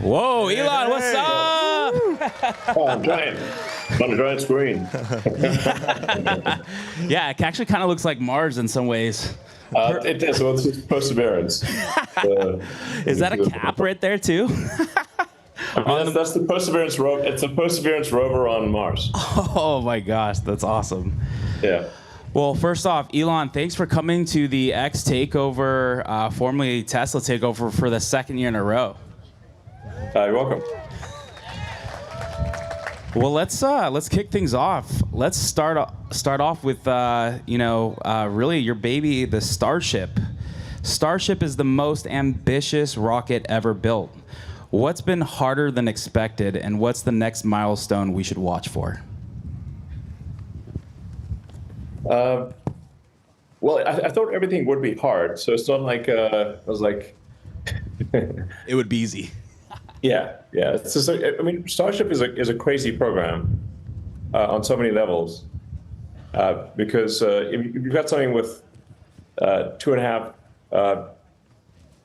Whoa, Elon, what's up? Oh, I'm giant. On a giant screen. Yeah, it actually kind of looks like Mars in some ways. It does. Well, it's just Perseverance. Is that a cap right there too? I mean, that's the Perseverance rover. It's a Perseverance rover on Mars. Oh my gosh, that's awesome. Yeah. Well, first off, Elon, thanks for coming to the X Takeover, formerly Tesla Takeover, for the second year in a row. You're welcome. Well, let's kick things off. Let's start off with really your baby, the Starship. Starship is the most ambitious rocket ever built. What's been harder than expected, and what's the next milestone we should watch for? Well, I thought everything would be hard, so it's not like I was like. It would be easy. Yeah. It's just, I mean, Starship is a crazy program on so many levels because if you've got something with 2.5,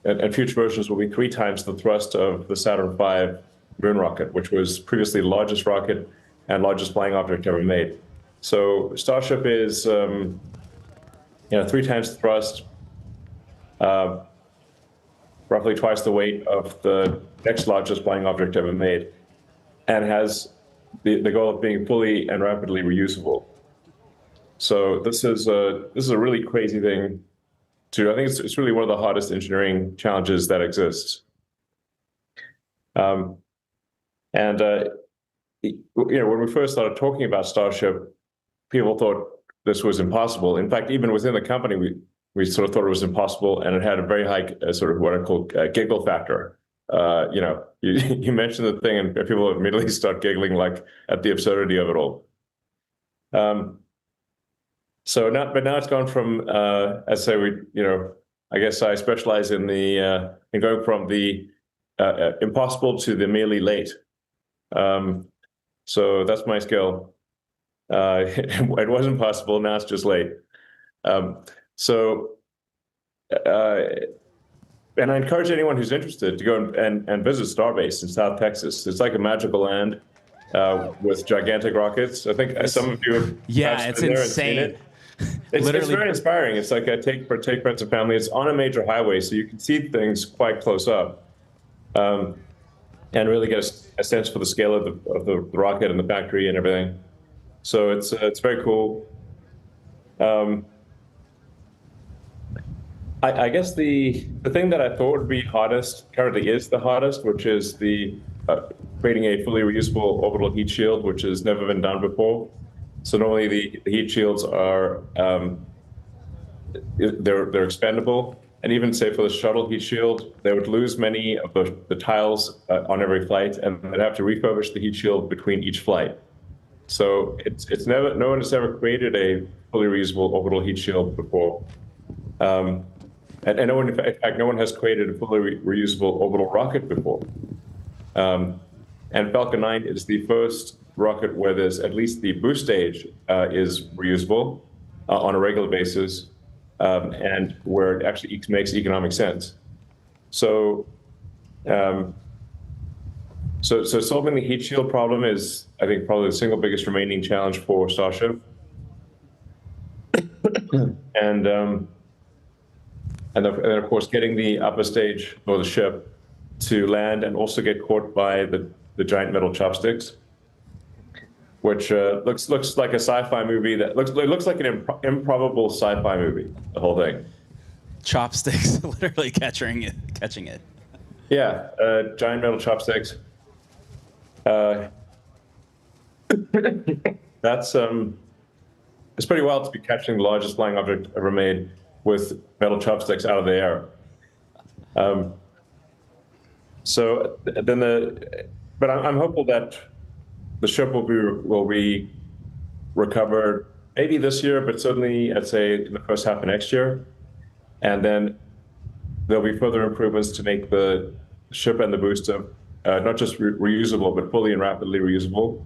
and future versions will be 3 times the thrust of the Saturn V moon rocket, which was previously the largest rocket and largest flying object ever made. So Starship is 3 times the thrust, roughly twice the weight of the next largest flying object ever made, and has the goal of being fully and rapidly reusable. So this is a really crazy thing to do. I think it's really one of the hardest engineering challenges that exists. When we first started talking about Starship, people thought this was impossible. In fact, even within the company, we sort of thought it was impossible, and it had a very high sort of what I call giggle factor. You mention the thing, and people immediately start giggling like at the absurdity of it all. But now it's gone from, as I say, I guess I specialize in in going from the impossible to the merely late. So that's my skill. It wasn't possible. Now it's just late. And I encourage anyone who's interested to go and visit Starbase in South Texas. It's like a magical land with gigantic rockets. I think some of you have it's insane. It's very inspiring. It's like a take friends and family. It's on a major highway, so you can see things quite close up, and really get a sense for the scale of the rocket and the factory and everything. So it's very cool. I guess the thing that I thought would be hardest currently is the hardest, which is the creating a fully reusable orbital heat shield, which has never been done before. So normally the heat shields are they're expendable, and even say for the shuttle heat shield, they would lose many of the tiles on every flight, and they'd have to refurbish the heat shield between each flight. So no one has ever created a fully reusable orbital heat shield before. And no one, in fact, no one has created a fully reusable orbital rocket before. And Falcon 9 is the first rocket where there's at least the boost stage is reusable on a regular basis, and where it actually makes economic sense. So solving the heat shield problem is, I think, probably the single biggest remaining challenge for Starship. And then, of course, getting the upper stage for the ship to land and also get caught by the giant metal chopsticks, which looks like a sci-fi movie. It looks like an improbable sci-fi movie. The whole thing. Chopsticks, literally catching it. Yeah, giant metal chopsticks. That's it's pretty wild to be catching the largest flying object ever made with metal chopsticks out of the air. But I'm hopeful that the ship will be recovered maybe this year, but certainly I'd say in the first half of next year. And then there'll be further improvements to make the ship and the booster not just reusable, but fully and rapidly reusable,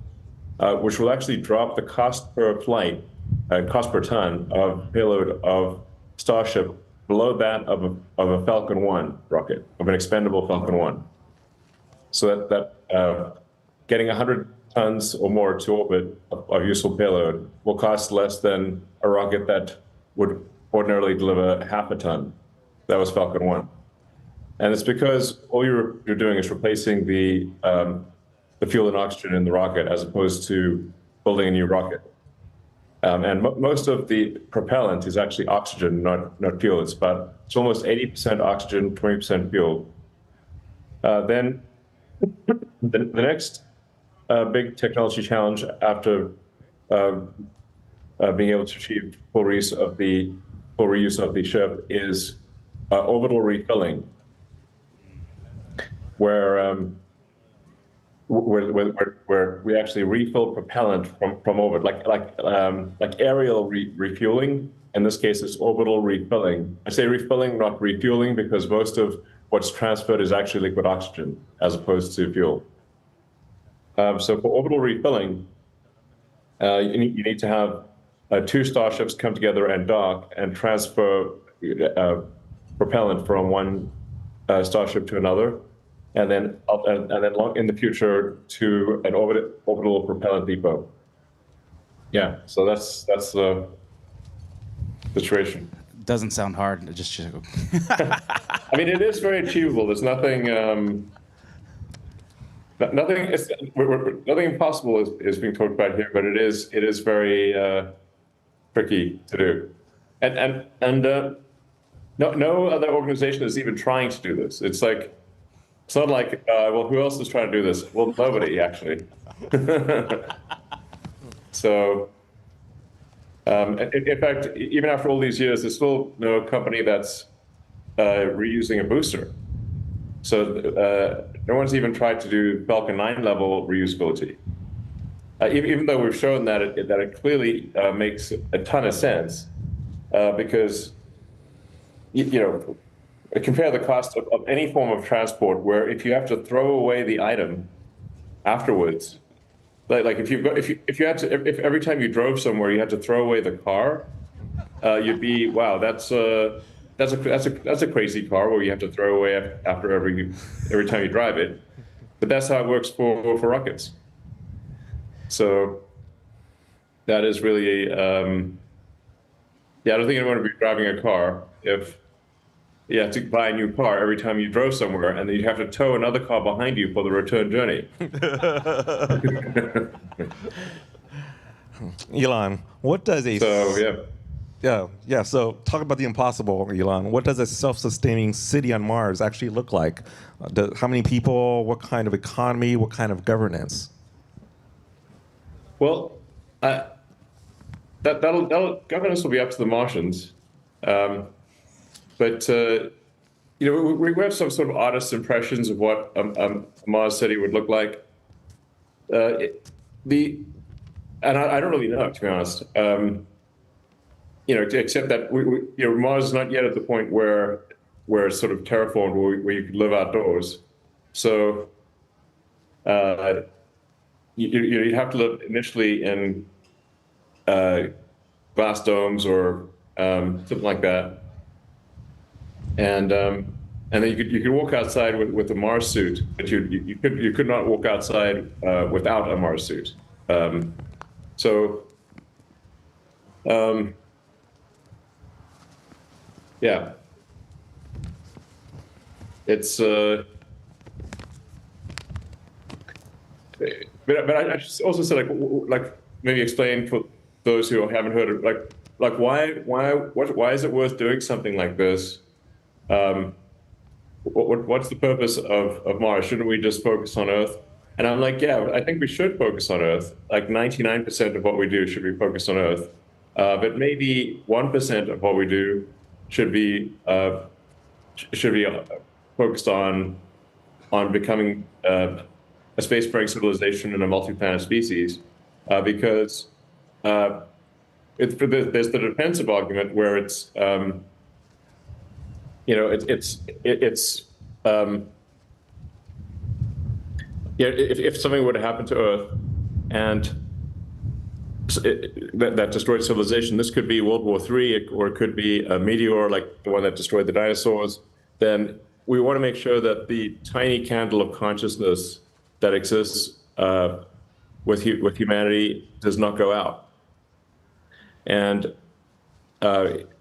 which will actually drop the cost per flight, cost per ton of payload of Starship below that of a Falcon 1 rocket, of an expendable Falcon 1. so that getting 100 tons or more to orbit of useful payload will cost less than a rocket that would ordinarily deliver half a ton. That was Falcon 1. And it's because all you're doing is replacing the fuel and oxygen in the rocket as opposed to building a new rocket. And most of the propellant is actually oxygen, not fuel. It's almost 80% oxygen, 20% fuel. Then the next big technology challenge after being able to achieve full reuse of the ship is orbital refilling, where we actually refill propellant from orbit, like aerial refueling. In this case, it's orbital refilling. I say refilling, not refueling, because most of what's transferred is actually liquid oxygen as opposed to fuel. So for orbital refilling, you need to have 2 starships come together and dock and transfer propellant from one starship to another, and then in the future to an orbital propellant depot. Yeah, so that's the situation. Doesn't sound hard. I mean, it is very achievable. There's nothing. Nothing impossible is being talked about here, but it is very tricky to do, and no other organization is even trying to do this. It's not like well, who else is trying to do this? Well, nobody actually. So, in fact, even after all these years, there's still no company that's reusing a booster. So no one's even tried to do Falcon 9 level reusability, even though we've shown that it clearly makes a ton of sense, because compare the cost of any form of transport, where if you have to throw away the item afterwards, like if every time you drove somewhere you had to throw away the car, you'd be, wow, that's a crazy car where you have to throw away after every time you drive it. But that's how it works for rockets. So that is really, I don't think anyone would be driving a car if you have to buy a new car every time you drove somewhere, and then you have to tow another car behind you for the return journey. Elon, what does a... So, yeah. Yeah. So talk about the impossible, Elon. What does a self-sustaining city on Mars actually look like? How many people? What kind of economy? What kind of governance? Well, governance will be up to the Martians, but we have some sort of artist's impressions of what a Mars city would look like. And I don't really know, to be honest. Except that Mars is not yet at the point where it's sort of terraformed, where you could live outdoors. So you'd have to live initially in glass domes or something like that, and then you could walk outside with a Mars suit, but you could not walk outside without a Mars suit. Yeah, it's but I should also say, like maybe explain for those who haven't heard it, like why is it worth doing something like this? What's the purpose of Mars? Shouldn't we just focus on Earth? And I'm like, yeah, I think we should focus on Earth. Like 99% of what we do should be focused on Earth, but maybe 1% of what we do should be focused on becoming a spacefaring civilization and a multi-planet species, because there's the defensive argument where it's if something were to happen to Earth and that destroyed civilization, this could be World War III, or it could be a meteor like the one that destroyed the dinosaurs, then we want to make sure that the tiny candle of consciousness that exists with humanity does not go out. And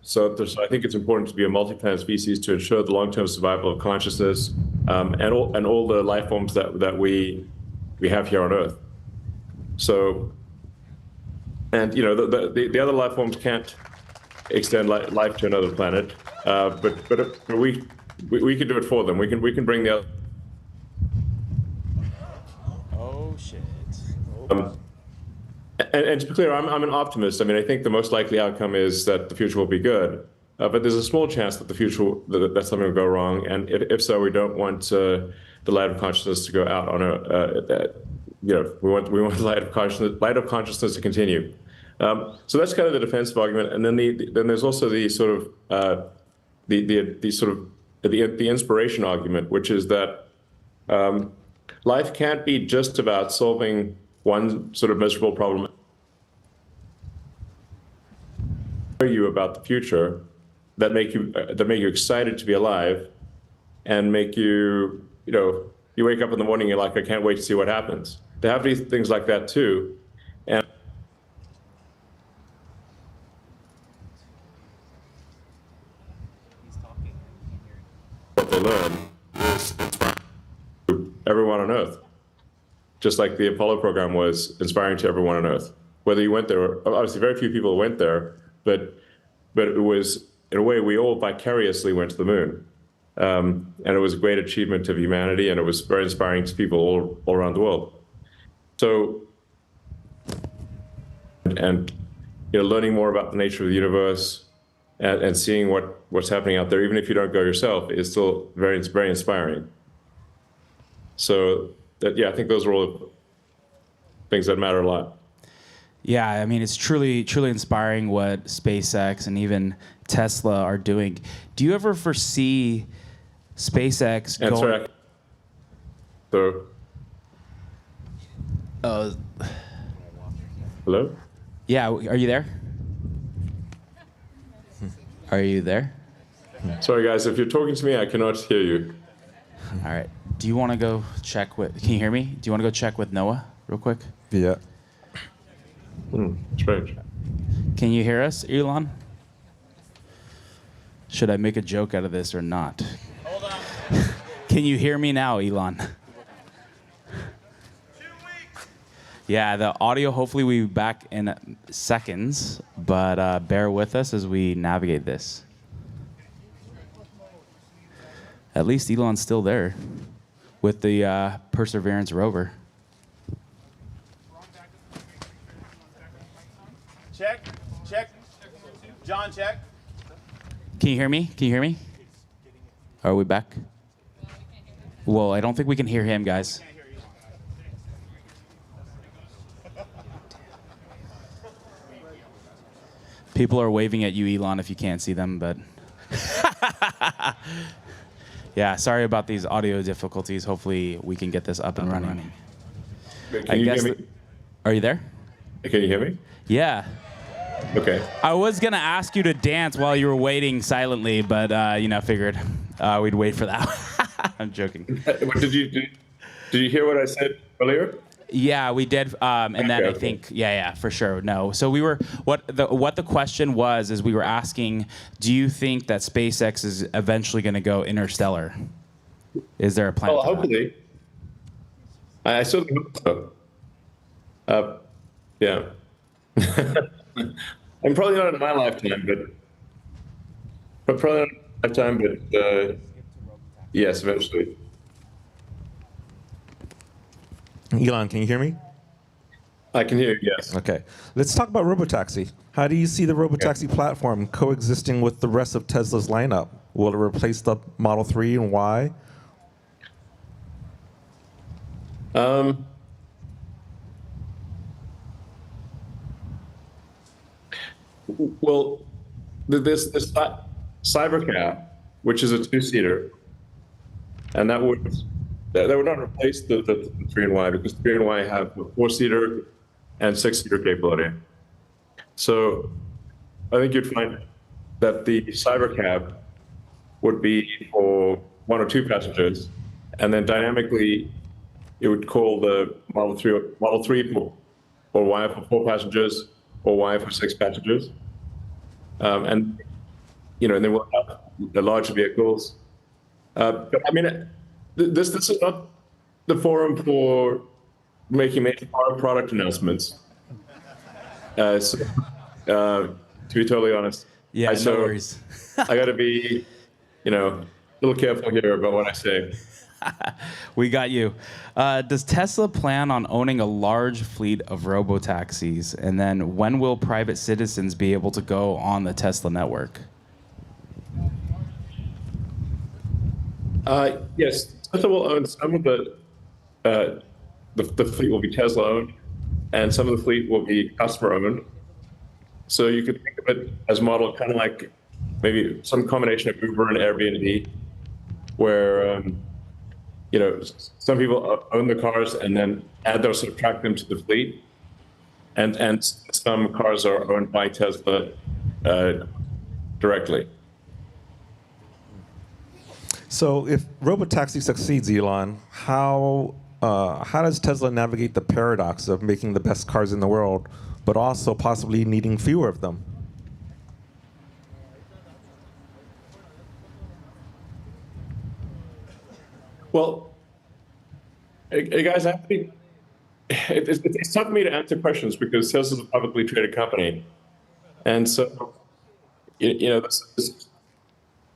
so I think it's important to be a multi-planet species to ensure the long-term survival of consciousness and all the life forms that we have here on Earth. So, and you know, the other life forms can't extend life to another planet, but we can do it for them. We can bring the other. Oh shit. And to be clear, I'm an optimist. I mean, I think the most likely outcome is that the future will be good, but there's a small chance that that something will go wrong. And if so, we don't want the light of consciousness to go out on we want the light of consciousness to continue. So that's kind of the defensive argument. And then then there's also the sort of the inspiration argument, which is that life can't be just about solving one sort of miserable problem. You about the future that make you excited to be alive, and make you you wake up in the morning, you're like, I can't wait to see what happens. They have these things like that too, and what they learn is everyone on Earth. Just like the Apollo program was inspiring to everyone on Earth. Whether you went there, obviously very few people went there, but it was, in a way, we all vicariously went to the moon. And it was a great achievement of humanity, and it was very inspiring to people all around the world. So, and learning more about the nature of the universe and seeing what's happening out there, even if you don't go yourself, is still very inspiring. So, I think those are all things that matter a lot. Yeah, I mean, it's truly inspiring what SpaceX and even Tesla are doing. Do you ever foresee SpaceX And going... Hello? Yeah, are you there? Are you there? Sorry, guys, if you're talking to me, I cannot hear you. All right. Do you want to go check with... Can you hear me? Do you want to go check with Noah real quick? Yeah. Strange. Can you hear us, Elon? Should I make a joke out of this or not? Hold on. Can you hear me now, Elon? 2 weeks. Yeah, the audio hopefully will be back in seconds, but bear with us as we navigate this. At least Elon's still there with the Perseverance rover. Check. John, check. Can you hear me? Can you hear me? Are we back? Well, I don't think we can hear him, guys. People are waving at you, Elon, if you can't see them, but... Yeah, sorry about these audio difficulties. Hopefully we can get this up and running. Can you hear me? Are you there? Can you hear me? Yeah. Okay. I was going to ask you to dance while you were waiting silently, but, figured we'd wait for that. I'm joking. Did you hear what I said earlier? Yeah, we did, and then I think, yeah, for sure, no. So we were, what the question was is we were asking, do you think that SpaceX is eventually going to go interstellar? Is there a plan? Well, hopefully. I certainly hope so. Yeah. I'm probably not in my lifetime, but probably not in my lifetime, but yes, eventually. Elon, can you hear me? I can hear you, yes. Okay. Let's talk about robotaxi. How do you see the robotaxi platform coexisting with the rest of Tesla's lineup? Will it replace the Model 3 and why? Well, this Cybercab, which is a two-seater, and that would not replace the 3 and Y, because 3 and Y have a 4-seater and 6-seater capability. So I think you'd find that the Cybercab would be for 1 or 2 passengers, and then dynamically it would call the Model 3 or Y for 4 passengers or Y for 6 passengers. And and then we'll have the larger vehicles. But I mean, this is not the forum for making our product announcements. To be totally honest, Yeah, no worries. I got to be, a little careful here about what I say. We got you. Does Tesla plan on owning a large fleet of robo-taxis? And then when will private citizens be able to go on the Tesla network? Yes, Tesla will own some of the fleet will be Tesla owned, and some of the fleet will be customer owned. So you could think of it as a model kind of like maybe some combination of Uber and Airbnb, where some people own the cars and then add or subtract them to the fleet, and some cars are owned by Tesla directly. So if robotaxi succeeds, Elon, how does Tesla navigate the paradox of making the best cars in the world, but also possibly needing fewer of them? Well, hey guys, it's tough for me to answer questions because Tesla's a publicly traded company, and so this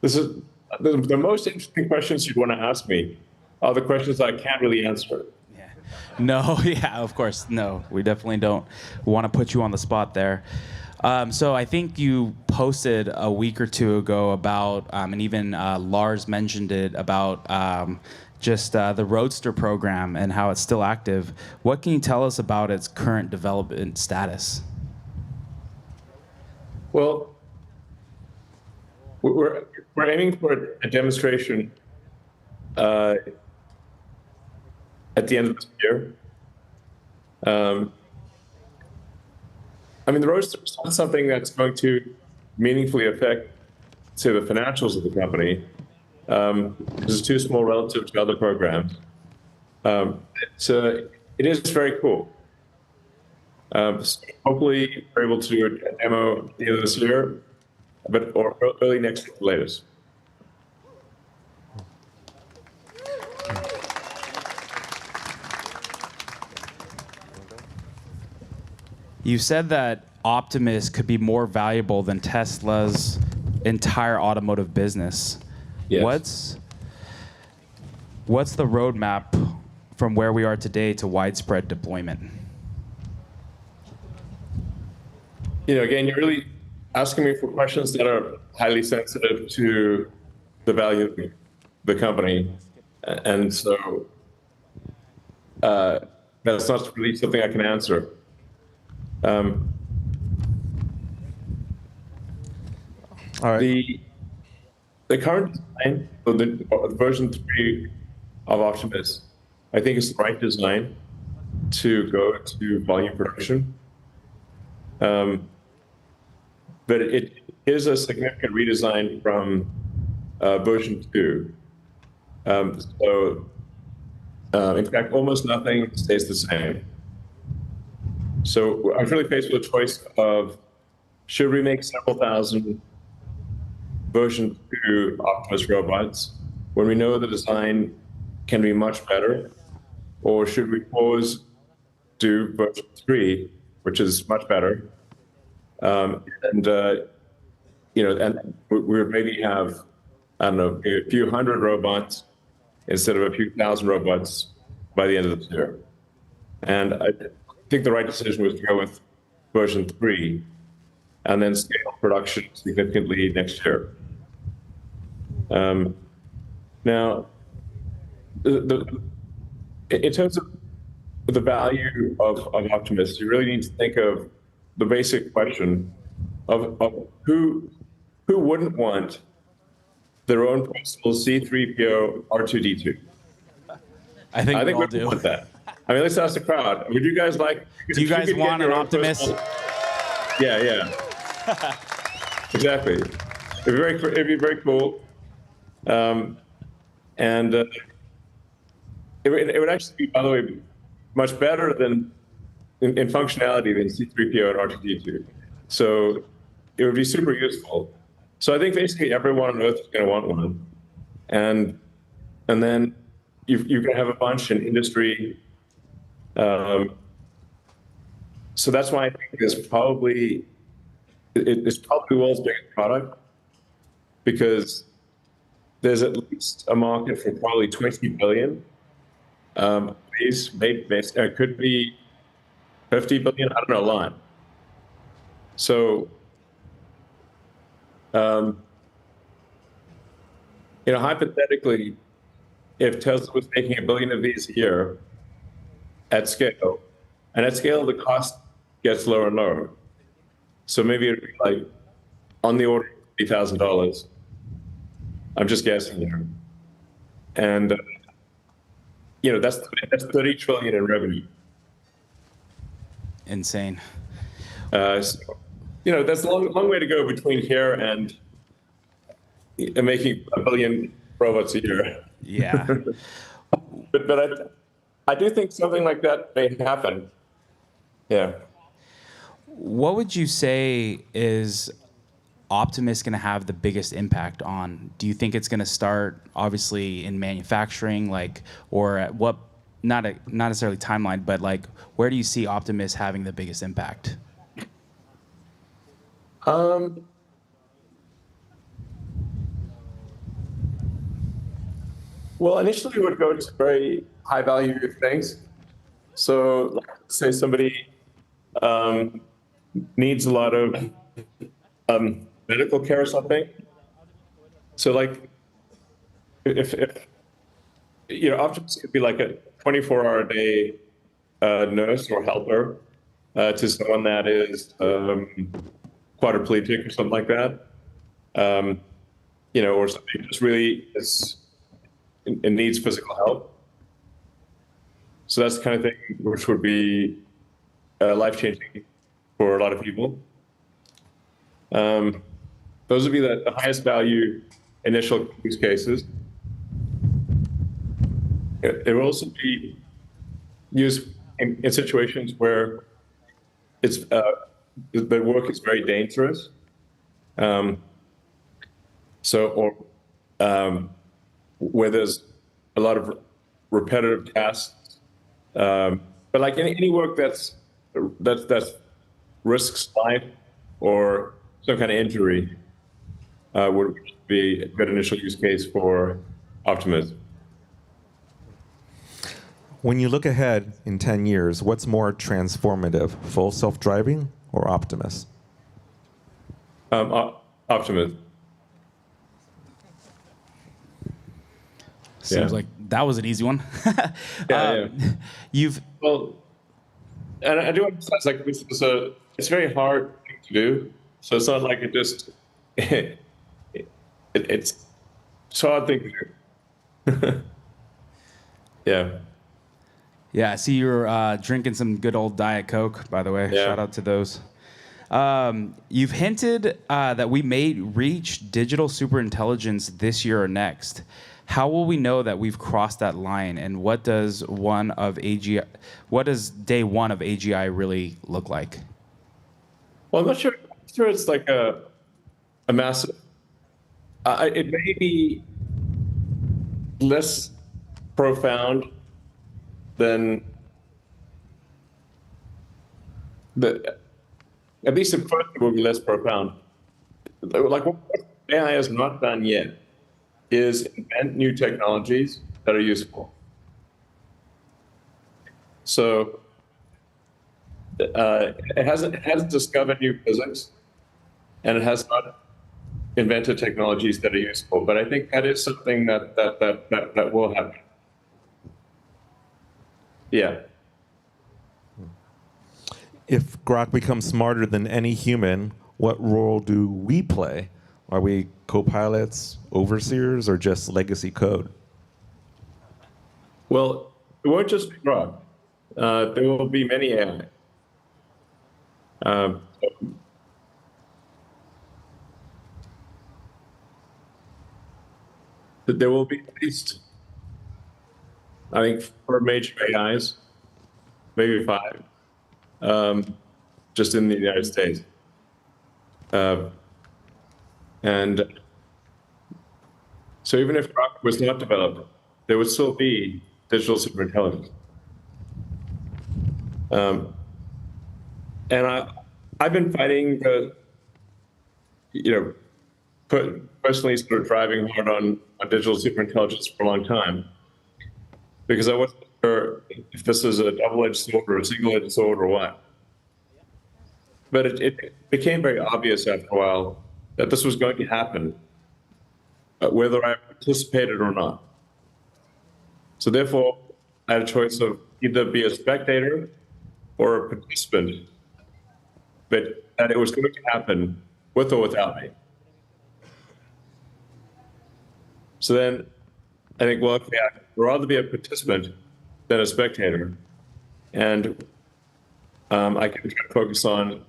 is the most interesting questions you'd want to ask me are the questions I can't really answer. Yeah. No, yeah, of course. No, we definitely don't want to put you on the spot there. So I think you posted a week or two ago about, and even Lars mentioned it, about just the Roadster program and how it's still active. What can you tell us about its current development status? Well, we're aiming for a demonstration at the end of this year. I mean, the Roadster is not something that's going to meaningfully affect, say, the financials of the company, because it's too small relative to other programs. So it is very cool. So hopefully, we're able to do a demo at the end of this year, or early next year, latest. You said that Optimus could be more valuable than Tesla's entire automotive business. Yes. What's the roadmap from where we are today to widespread deployment? Again, you're really asking me for questions that are highly sensitive to the value of the company, and so that's not really something I can answer. All right. The current design, the version 3 of Optimus, I think is the right design to go to volume production. But it is a significant redesign from version 2. So, in fact, almost nothing stays the same. So I'm really faced with a choice of, should we make several thousand version 2 Optimus robots when we know the design can be much better, or should we pause, do version 3, which is much better, and we would maybe have, I don't know, a few hundred robots instead of a few thousand robots by the end of this year. And I think the right decision was to go with version 3 and then scale production significantly next year. Now, in terms of the value of Optimus, you really need to think of the basic question of who wouldn't want their own personal C-3PO R2-D2? I think we all we do. want that. I mean, let's ask the crowd. Would you guys like? Do you guys want an Optimus? Yeah. Exactly. It'd be very cool. And it would actually be, by the way, much better than in functionality than C3PO and R2D2. So it would be super useful. So I think basically everyone on Earth is going to want one, and then you're going to have a bunch in industry. So that's why I think it's probably the world's biggest product, because there's at least a market for probably 20 billion. Maybe it could be 50 billion. I don't know, a lot. So, hypothetically, if Tesla was making 1 billion of these a year at scale, and at scale, the cost gets lower and lower. So maybe it'd be like on the order of $50,000. I'm just guessing there. And, that's 30 trillion in revenue. Insane. So, that's a long way to go between here and making 1 billion robots a year. Yeah. But I do think something like that may happen. Yeah. What would you say is Optimus going to have the biggest impact on? Do you think it's going to start obviously in manufacturing, or at what? Not necessarily timeline, but where do you see Optimus having the biggest impact? Well, initially it would go to very high value things. So, say somebody needs a lot of medical care or something. So, if Optimus could be like a 24-hour-a-day nurse or helper to someone that is quadriplegic or something like that, or something that just really is and needs physical help. So that's the kind of thing which would be life-changing for a lot of people. Those would be the highest value initial use cases. It will also be used in situations where the work is very dangerous. Where there's a lot of repetitive tasks, but like any work that risks life or some kind of injury would be a good initial use case for Optimus. When you look ahead in 10 years, what's more transformative, full self-driving or Optimus? Optimus. Seems like that was an easy one. Yeah. You've Well, and I do emphasize, it's very hard to do. So it's not like it just it's a hard thing to do. Yeah. Yeah, I see you're drinking some good old Diet Coke, by the way. Yeah. Shout out to those. You've hinted that we may reach digital superintelligence this year or next. How will we know that we've crossed that line, and what does day one of AGI really look like? Well, I'm not sure it's like a massive. It may be less profound than at least at first it will be less profound. Like what AI has not done yet is invent new technologies that are useful. So it hasn't discovered new physics, and it has not invented technologies that are useful. But I think that is something that will happen. Yeah. If Grok becomes smarter than any human, what role do we play? Are we co-pilots, overseers, or just legacy code? Well, it won't just be Grok. There will be many AI. There will be at least I think 4 major AIs, maybe 5, just in the United States. And so even if Grok was not developed, there would still be digital superintelligence. And I've been fighting personally sort of driving hard on digital superintelligence for a long time, because I wasn't sure if this is a double-edged sword or a single-edged sword or what. But it became very obvious after a while that this was going to happen, whether I participated or not. So therefore, I had a choice of either be a spectator or a participant, but that it was going to happen with or without me. So then I think, well, okay, I'd rather be a participant than a spectator. And I can try to focus on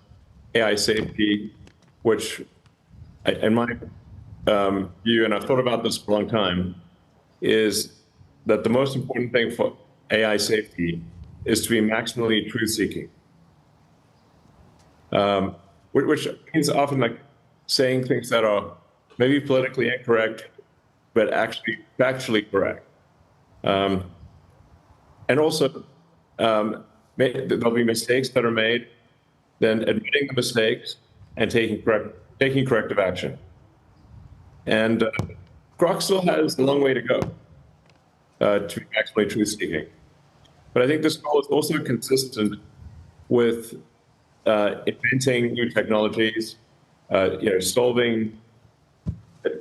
AI safety, which, in my view, and I've thought about this for a long time, is that the most important thing for AI safety is to be maximally truth-seeking, which means often like saying things that are maybe politically incorrect, but actually factually correct. And also, there'll be mistakes that are made, then admitting the mistakes and taking corrective action. And Grok still has a long way to go to be maximally truth-seeking. But I think this goal is also consistent with inventing new technologies, solving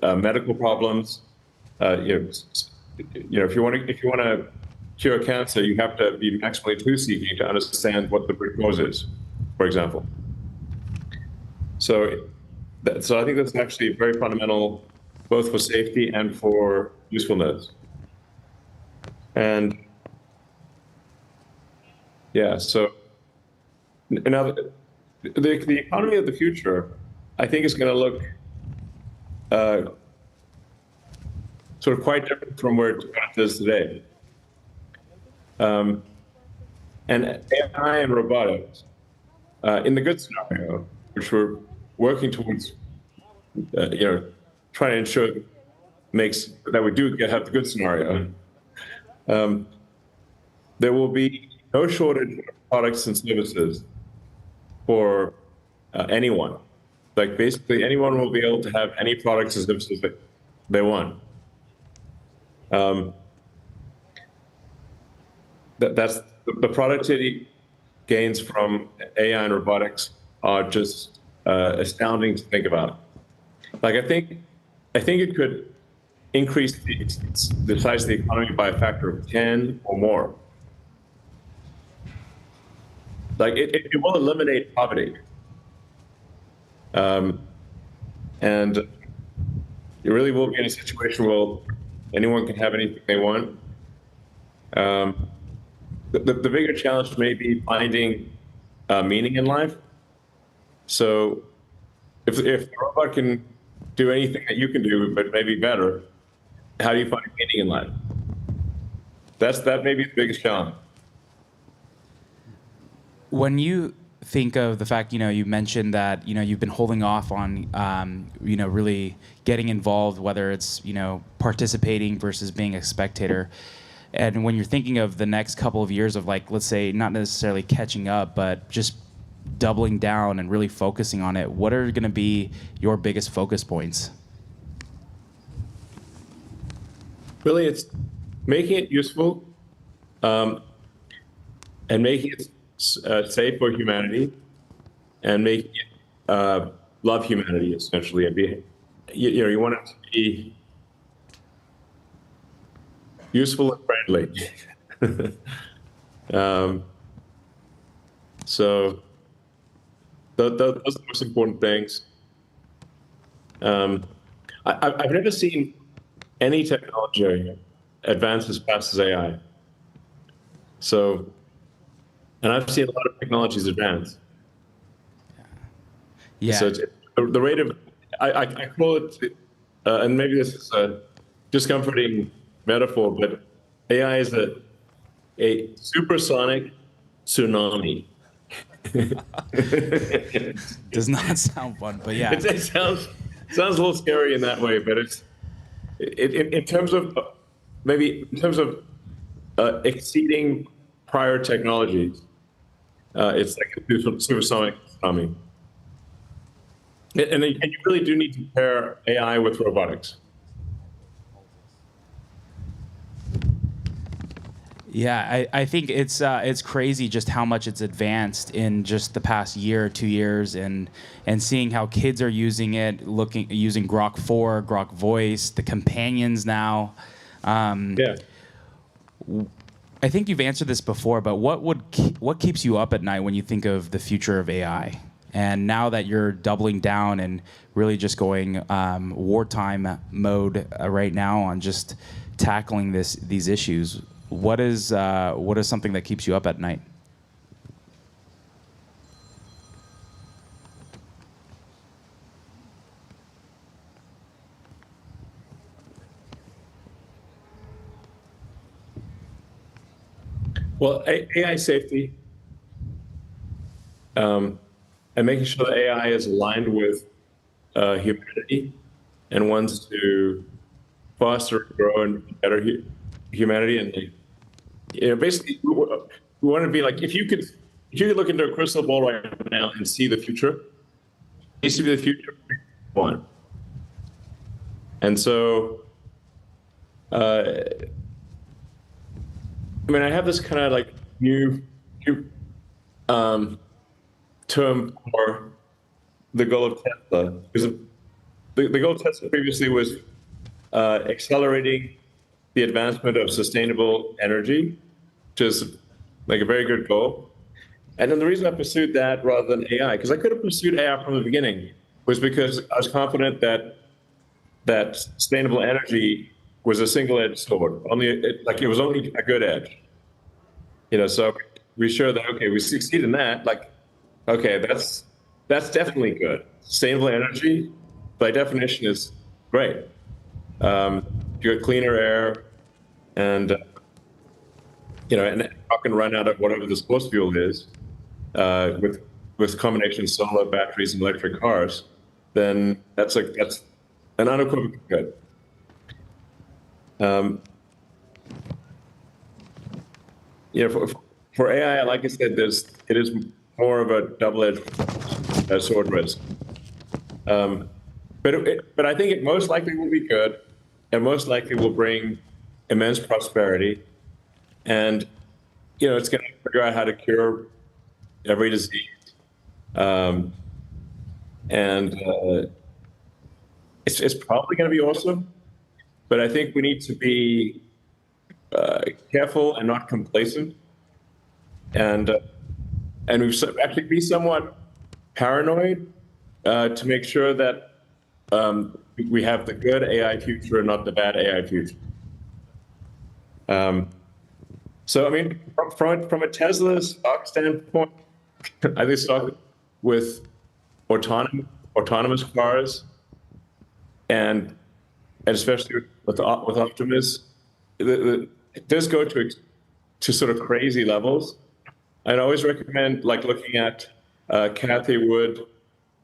medical problems. If you want to cure cancer, you have to be maximally truth-seeking to understand what the root cause is, for example. So I think that's actually very fundamental, both for safety and for usefulness. And yeah, so now the economy of the future, I think, is going to look sort of quite different from where it is today. And AI and robotics, in the good scenario, which we're working towards, trying to ensure that we do have the good scenario, there will be no shortage of products and services for anyone. Like basically anyone will be able to have any products and services that they want. That's the productivity gains from AI and robotics are just astounding to think about. Like I think it could increase the size of the economy by a factor of 10 or more. Like it will eliminate poverty, and you really will be in a situation where anyone can have anything they want. The bigger challenge may be finding meaning in life. So if the robot can do anything that you can do, but maybe better, how do you find meaning in life? That may be the biggest challenge. When you think of the fact, you mentioned that, you've been holding off on, really getting involved, whether it's, participating versus being a spectator. And when you're thinking of the next couple of years of, like, let's say, not necessarily catching up, but just doubling down and really focusing on it, what are going to be your biggest focus points? Really, it's making it useful and making it safe for humanity and making it love humanity, essentially, and be, you want it to be useful and friendly. So those are the most important things. I've never seen any technology advance as fast as AI. So, and I've seen a lot of technologies advance. Yeah. So the rate of, I call it, and maybe this is a discomforting metaphor, but AI is a supersonic tsunami. Does not sound fun, but yeah. It sounds a little scary in that way, but in terms of maybe in terms of exceeding prior technologies, it's like a supersonic tsunami. And you really do need to pair AI with robotics. Yeah, I think it's crazy just how much it's advanced in just the past year or 2 years, and seeing how kids are using it, using Grok 4, Grok Voice, the companions now. Yeah. I think you've answered this before, but what keeps you up at night when you think of the future of AI? And now that you're doubling down and really just going wartime mode right now on just tackling these issues, what is something that keeps you up at night? Well, AI safety, and making sure that AI is aligned with humanity and wants to foster, grow, and better humanity. And basically, we want to be like, if you could look into a crystal ball right now and see the future, it needs to be the future one. And so, I mean, I have this kind of like new term for the goal of Tesla, because the goal of Tesla previously was accelerating the advancement of sustainable energy, which is like a very good goal. And then the reason I pursued that rather than AI, because I could have pursued AI from the beginning, was because I was confident that sustainable energy was a single-edged sword. It was only a good edge. So we show that, okay, we succeed in that. Like, okay, that's definitely good. Sustainable energy, by definition, is great. You got cleaner air, and and I can run out of whatever the source fuel is with combination solar batteries and electric cars. Then that's an unequivocal good. For AI, like I said, it is more of a double-edged sword risk. But I think it most likely will be good, and most likely will bring immense prosperity. And it's going to figure out how to cure every disease. And it's probably going to be awesome. But I think we need to be careful and not complacent, and we've actually be somewhat paranoid to make sure that we have the good AI future and not the bad AI future. So I mean, from a Tesla stock standpoint, I think stock with autonomous cars, and especially with Optimus, it does go to sort of crazy levels. I'd always recommend like looking at Cathie Wood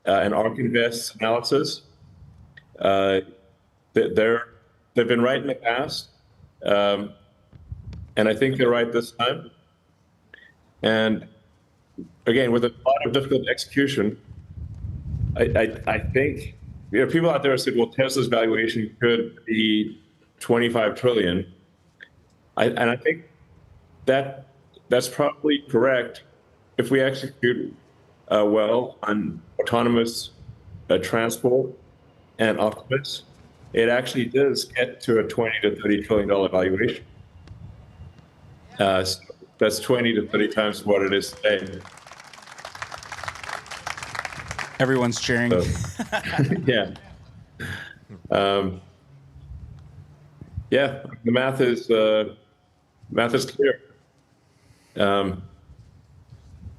and ARK Invest's analysis. They've been right in the past, and I think they're right this time. And again, with a lot of difficult execution, I think people out there have said, well, Tesla's valuation could be 25 trillion. And I think that's probably correct if we execute well on autonomous transport and Optimus. It actually does get to a 20 to 30 trillion dollar valuation. So that's 20 to 30 times what it is today. Everyone's cheering. So, yeah. Yeah, the math is clear.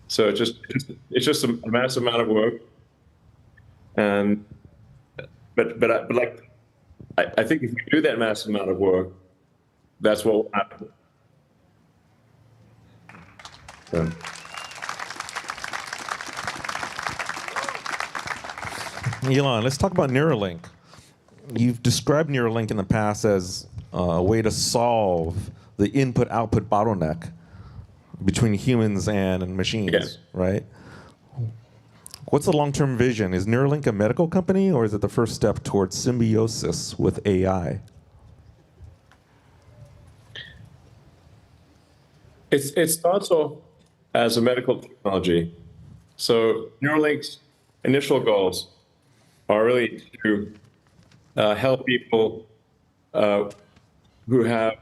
So it's just a massive amount of work, and but like I think if we do that massive amount of work, that's what will happen. So, Elon, let's talk about Neuralink. You've described Neuralink in the past as a way to solve the input-output bottleneck between humans and machines, Yes. right? What's the long-term vision? Is Neuralink a medical company, or is it the first step towards symbiosis with AI? it starts off as a medical technology. So Neuralink's initial goals are really to help people who have,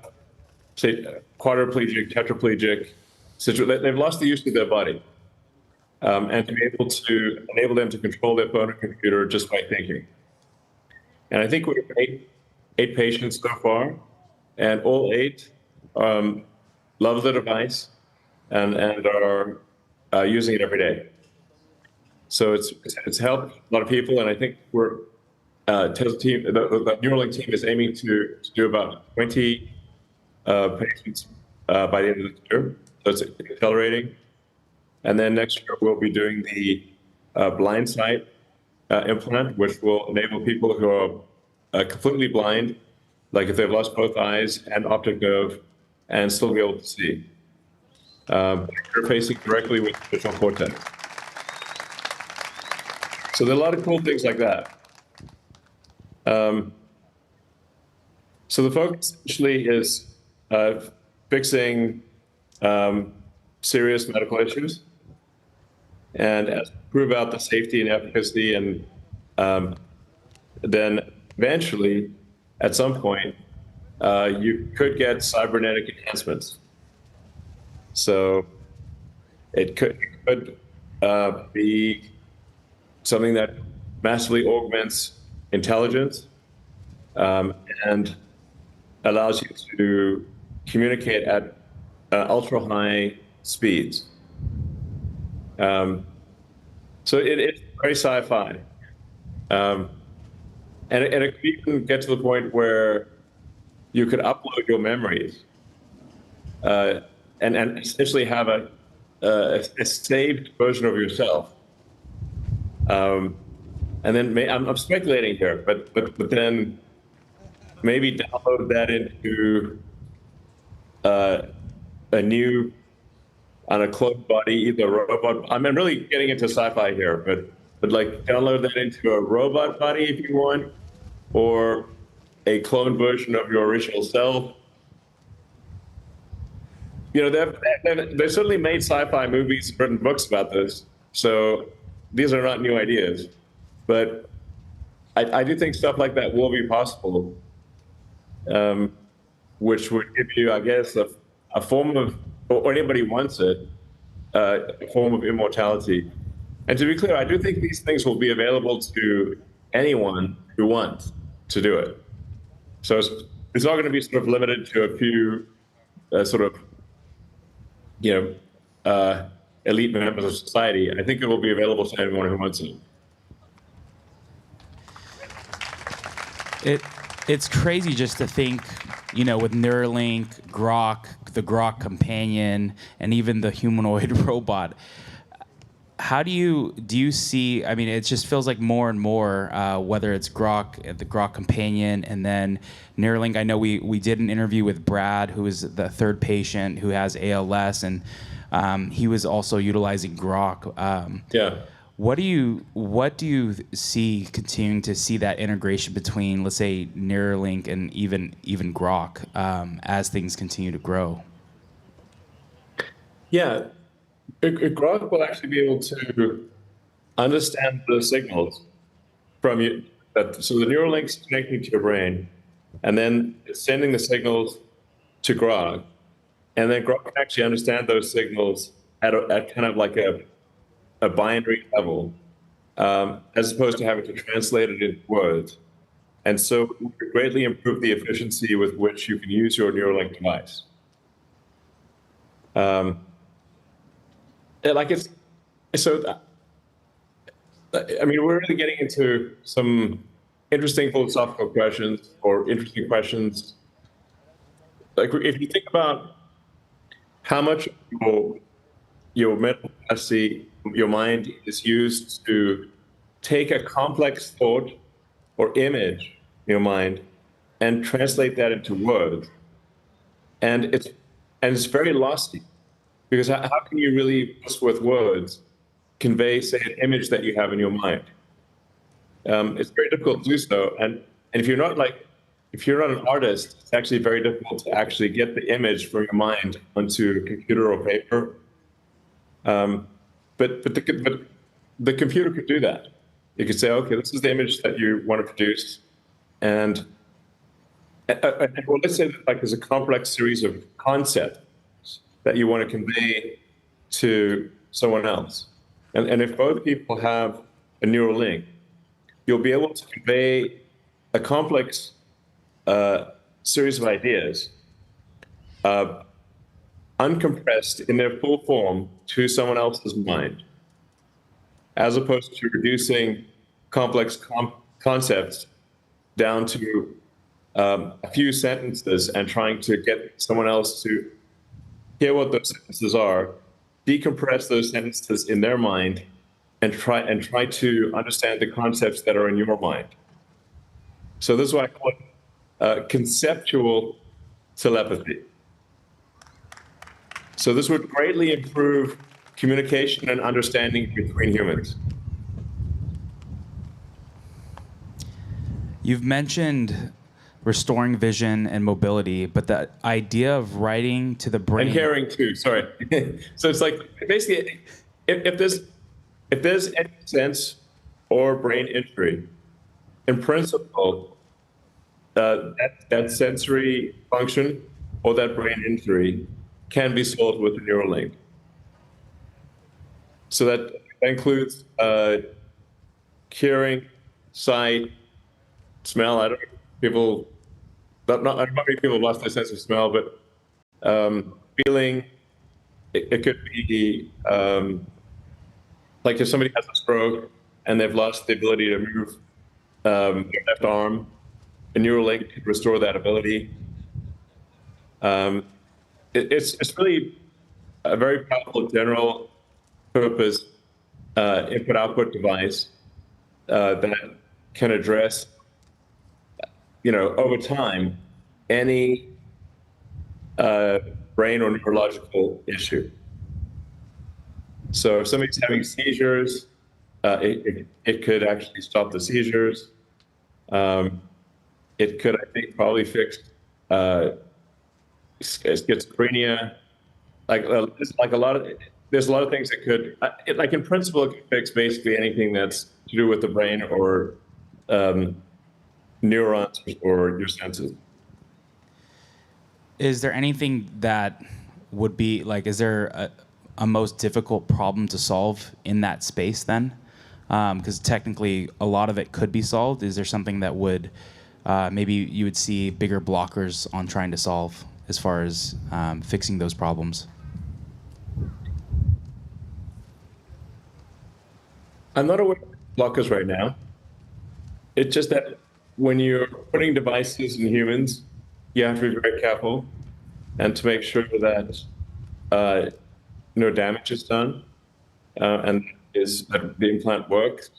say, quadriplegic, tetraplegic, they've lost the use of their body, and to be able to enable them to control their phone or computer just by thinking. And I think we have eight patients so far, and all eight love the device and are using it every day. So it's helped a lot of people, and I think we're Tesla team, the Neuralink team is aiming to do about 20 patients by the end of the year. So it's accelerating. And then next year we'll be doing the blind sight implant, which will enable people who are completely blind, like if they've lost both eyes and optic nerve, and still be able to see. Interfacing directly with the visual cortex. So there are a lot of cool things like that. So the focus actually is fixing serious medical issues, and as prove out the safety and efficacy, and then eventually, at some point, you could get cybernetic enhancements. So it could be something that massively augments intelligence and allows you to communicate at ultra high speeds. So it's very sci-fi. And it could even get to the point where you could upload your memories and essentially have a saved version of yourself. And then I'm speculating here, but then maybe download that into a new, on a cloned body, either a robot. I'm really getting into sci-fi here, but like download that into a robot body if you want, or a cloned version of your original self. You know, they've certainly made sci-fi movies, written books about this. So these are not new ideas, but I do think stuff like that will be possible, which would give you, I guess, a form of, or anybody wants it, a form of immortality. And to be clear, I do think these things will be available to anyone who wants to do it. So it's not going to be sort of limited to a few elite members of society. I think it will be available to anyone who wants it. It's crazy just to think, you know, with Neuralink, Grok, the Grok companion, and even the humanoid robot. How do you see? I mean, it just feels like more and more, whether it's Grok, the Grok companion, and then Neuralink. I know we did an interview with Brad, who is the third patient who has ALS, and he was also utilizing Grok. Yeah. What do you see continuing to see that integration between, let's say, Neuralink and even Grok as things continue to grow? Yeah. Grok will actually be able to understand the signals from you. So the Neuralink's connecting to your brain, and then it's sending the signals to Grok, and then Grok can actually understand those signals at kind of like a binary level, as opposed to having to translate it into words. And so it will greatly improve the efficiency with which you can use your Neuralink device. I mean, we're really getting into some interesting philosophical questions, or interesting questions. Like, if you think about how much your mental capacity, your mind is used to take a complex thought or image in your mind and translate that into words. And it's very lofty, because how can you really, just with words, convey, say, an image that you have in your mind? It's very difficult to do so. And if you're not an artist, it's actually very difficult to actually get the image from your mind onto a computer or paper. But the computer could do that. You could say, okay, this is the image that you want to produce, and well, let's say that, like, there's a complex series of concepts that you want to convey to someone else, and if both people have a neural link, you'll be able to convey a complex series of ideas, uncompressed in their full form, to someone else's mind, as opposed to reducing complex concepts down to a few sentences and trying to get someone else to hear what those sentences are, decompress those sentences in their mind, and try to understand the concepts that are in your mind. So this is why I call it conceptual telepathy. So this would greatly improve communication and understanding between humans. You've mentioned restoring vision and mobility, but the idea of writing to the brain And hearing too, sorry. So it's like, basically, if there's any sense or brain injury, in principle, that sensory function or that brain injury can be solved with a Neuralink. So that includes hearing, sight, smell. I don't know, people, not many people have lost their sense of smell, but feeling. It could be like if somebody has a stroke and they've lost the ability to move their left arm, a Neuralink could restore that ability. It's really a very powerful general purpose input-output device that can address, over time, any brain or neurological issue. So if somebody's having seizures, it could actually stop the seizures. It could, I think, probably fix schizophrenia. There's a lot of things that could, like, in principle, it could fix basically anything that's to do with the brain or neurons or your senses. Is there anything that would be like, is there a most difficult problem to solve in that space then? Because technically a lot of it could be solved. Is there something that would, maybe you would see bigger blockers on trying to solve as far as fixing those problems? I'm not aware of blockers right now. It's just that when you're putting devices in humans, you have to be very careful and to make sure that no damage is done and that the implant works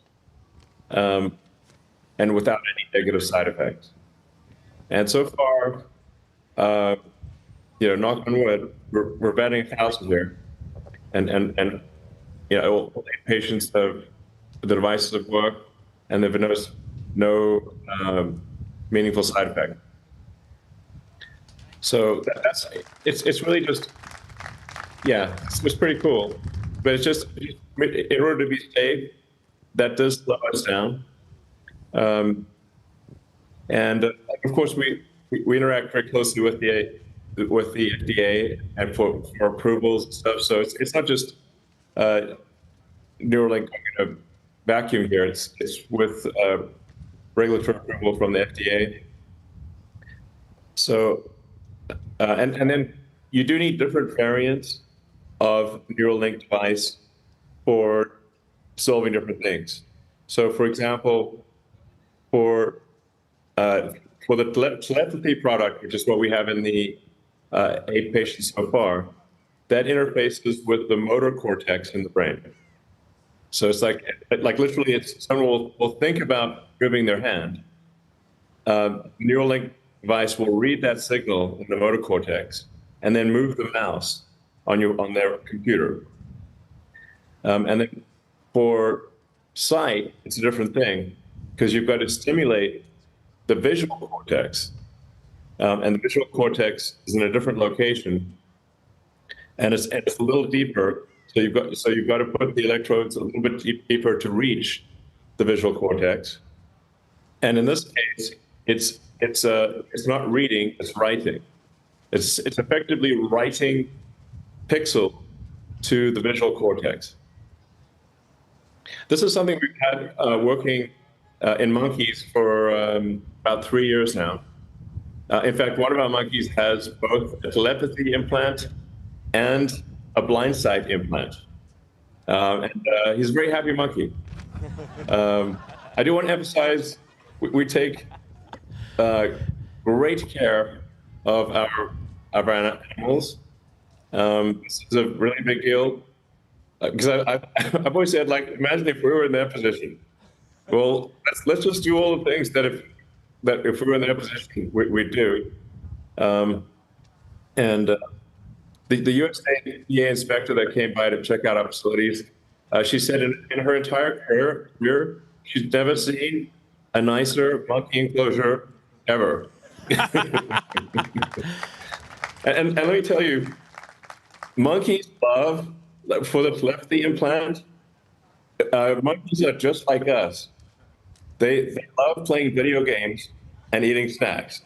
and without any negative side effects. And so far, knock on wood, we're batting 1,000 here, and patients have the devices have worked and there have been no meaningful side effect. So it's really just, it's pretty cool, but it's just, in order to be safe, that does slow us down. And of course, we interact very closely with the FDA and for approvals and stuff. So it's not just Neuralink in a vacuum here. It's with regulatory approval from the FDA. So and then you do need different variants of Neuralink device for solving different things. So, for example, for the telepathy product, which is what we have in the 8 patients so far, that interfaces with the motor cortex in the brain. So it's like literally, it's someone will think about moving their hand. Neuralink device will read that signal in the motor cortex and then move the mouse on their computer. And then for sight, it's a different thing because you've got to stimulate the visual cortex, and the visual cortex is in a different location, and it's a little deeper. So you've got to put the electrodes a little bit deeper to reach the visual cortex. And in this case, it's not reading, it's writing. It's effectively writing pixel to the visual cortex. This is something we've had working in monkeys for about 3 years now. In fact, one of our monkeys has both a telepathy implant and a blind sight implant. And he's a very happy monkey. I do want to emphasize we take great care of our animals. This is a really big deal. Because I've always said, like, imagine if we were in their position. Well, let's just do all the things that if we were in their position, we'd do. The USDA inspector that came by to check out our facilities, she said in her entire career, she's never seen a nicer monkey enclosure ever. and let me tell you, monkeys love, for the telepathy implant, monkeys are just like us. They love playing video games and eating snacks.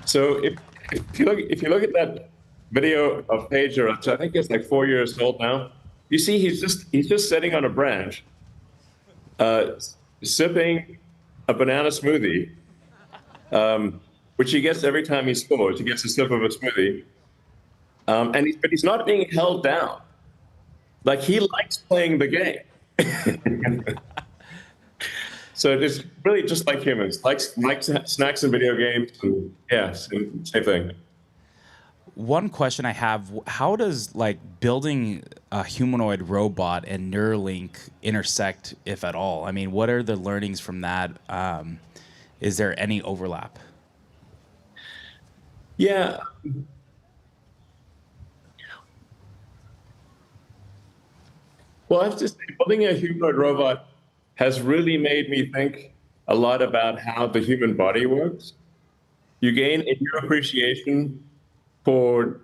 So if you look at that video of Pager, which I think is like 4 years old now, you see he's just sitting on a branch, sipping a banana smoothie, which he gets every time he scores. He gets a sip of a smoothie, but he's not being held down. Like, he likes playing the game. So it's really just like humans, like snacks and video games, and yeah, same thing. One question I have: how does like building a humanoid robot and Neuralink intersect, if at all? I mean, what are the learnings from that? Is there any overlap? Yeah. Well, I have to say, building a humanoid robot has really made me think a lot about how the human body works. You gain a new appreciation for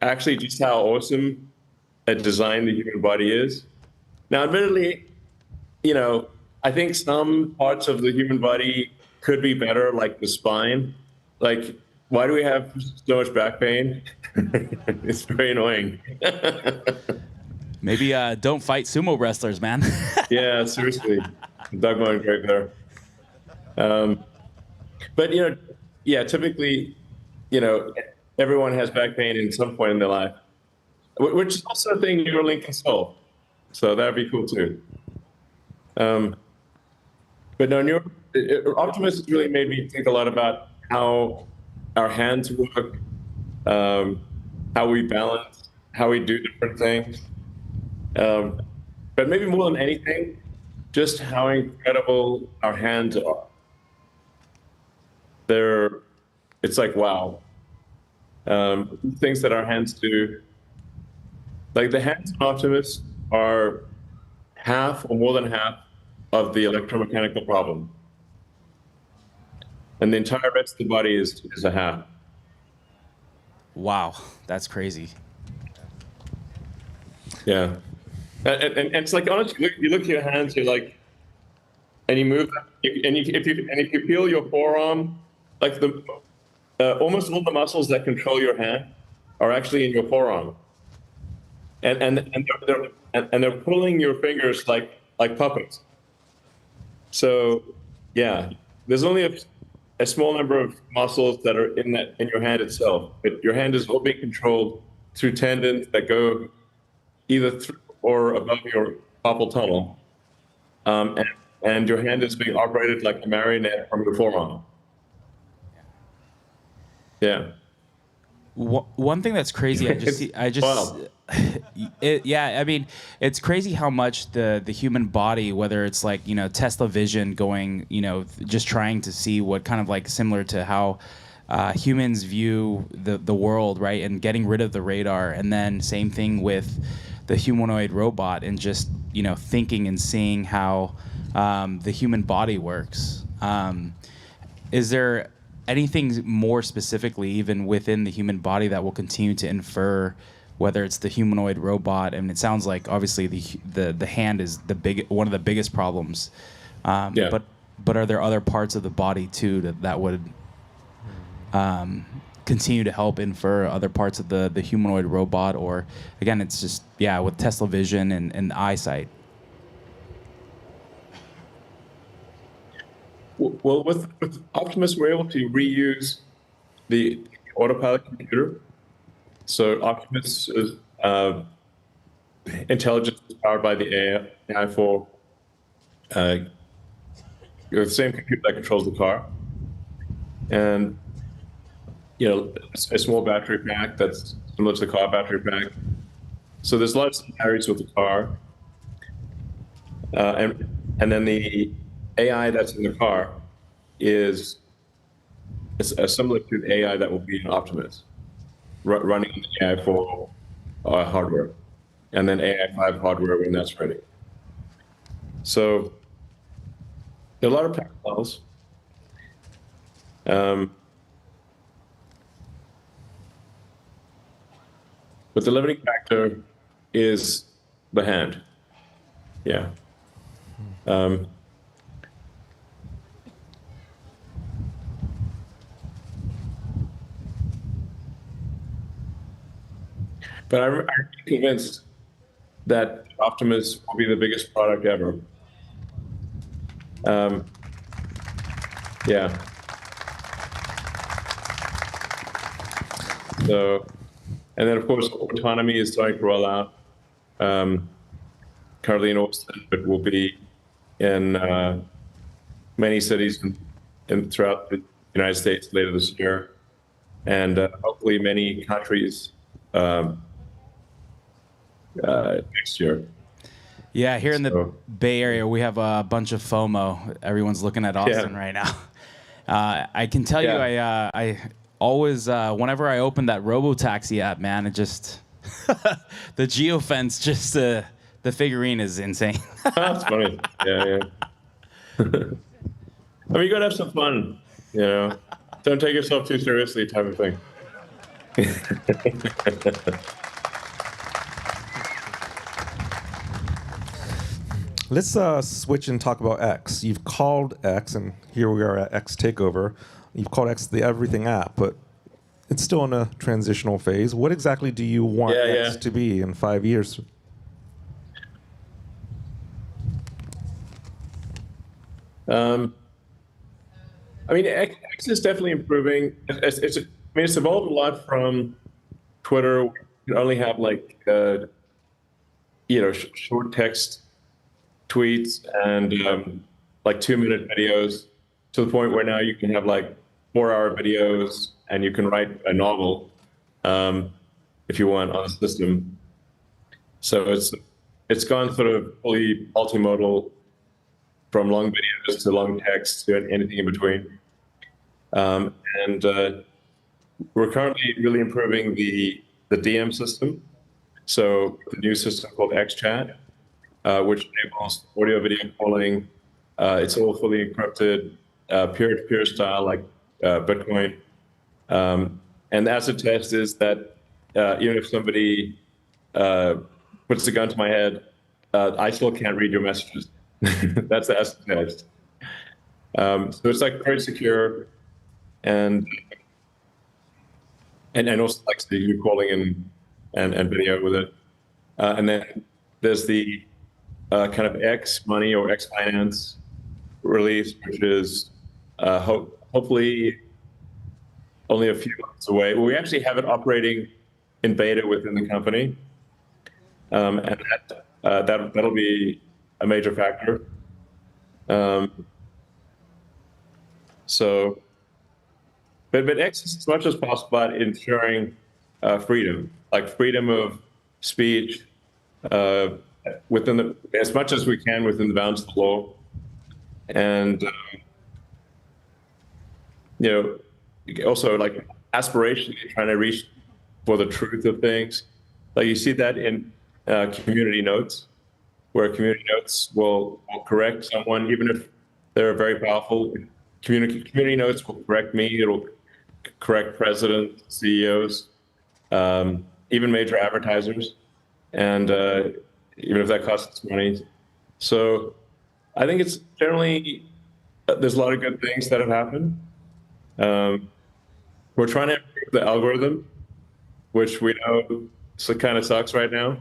actually just how awesome a design the human body is. Now, admittedly, I think some parts of the human body could be better, like the spine. Like, why do we have so much back pain? It's very annoying. Maybe don't fight sumo wrestlers, man. Yeah, seriously. Dog going right there. But, yeah, typically, everyone has back pain at some point in their life, which is also a thing Neuralink can solve. So that'd be cool, too. But no, Optimus has really made me think a lot about how our hands work, how we balance, how we do different things. But maybe more than anything, just how incredible our hands are. It's like, wow. Things that our hands do. Like, the hands on Optimus are half or more than half of the electromechanical problem. And the entire rest of the body is a half. Wow, that's crazy. Yeah. And it's like, honestly, you look at your hands, you're like, and you move, and if you feel your forearm, like almost all the muscles that control your hand are actually in your forearm, and they're pulling your fingers like puppets. So, yeah, there's only a small number of muscles that are in your hand itself, but your hand is all being controlled through tendons that go either through or above your carpal tunnel, and your hand is being operated like a marionette from your forearm. Yeah. One thing that's crazy, Wow. yeah, I mean, it's crazy how much the human body, whether it's like, Tesla vision going, just trying to see what kind of like similar to how humans view the world, right? And getting rid of the radar. And then same thing with the humanoid robot and just, thinking and seeing how the human body works. Is there anything more specifically, even within the human body, that will continue to infer whether it's the humanoid robot? And it sounds like obviously the hand is one of the biggest problems. Yeah. But are there other parts of the body too that would continue to help infer other parts of the humanoid robot? Or again, it's just with Tesla vision and eyesight. Well, with Optimus, we're able to reuse the autopilot computer. So Optimus is intelligence is powered by the AI for the same computer that controls the car, and a small battery pack that's similar to the car battery pack. So there's lots of similarities with the car, and then the AI that's in the car is similar to the AI that will be in Optimus, running on the AI4 hardware, and then AI5 hardware when that's ready. So there are a lot of parallels. But the limiting factor is the hand. Yeah. But I'm convinced that Optimus will be the biggest product ever. Yeah. So, and then of course, autonomy is starting to roll out. Currently in Austin, but will be in many cities throughout the United States later this year, and hopefully many countries next year. Yeah, here in the Bay Area, we have a bunch of FOMO. Everyone's looking at Austin right now. I can tell you, I always, whenever I open that Robo taxi app, man, it just, the geofence, just the figurine is insane. That's funny. Yeah. I mean, you gotta have some fun, Don't take yourself too seriously, type of thing. Let's switch and talk about X. You've called X, and here we are at X Takeover. You've called X the everything app, but it's still in a transitional phase. What exactly do you want X to be in 5 years? I mean, X is definitely improving. It's evolved a lot from Twitter. You only have like, short text tweets and like 2-minute videos, to the point where now you can have like 4-hour videos, and you can write a novel if you want on the system. So it's gone sort of fully multimodal, from long videos to long text to anything in between. And we're currently really improving the DM system. So the new system called XChat, which enables audio video calling. It's all fully encrypted, peer-to-peer style, like Bitcoin. And the acid test is that even if somebody puts a gun to my head, I still can't read your messages. That's the acid test. So it's like very secure, and also like you calling and video with it. And then there's the kind of X Money or X Finance release, which is hopefully only a few months away. We actually have it operating in beta within the company, and that'll be a major factor. But X is as much as possible about ensuring freedom, like freedom of speech, as much as we can within the bounds of the law, and also like aspirationally trying to reach for the truth of things. Like you see that in community notes, where community notes will correct someone, even if they're very powerful. Community notes will correct me. It'll correct presidents, CEOs, even major advertisers, and even if that costs money. So I think it's generally, there's a lot of good things that have happened. We're trying to improve the algorithm, which we know kind of sucks right now.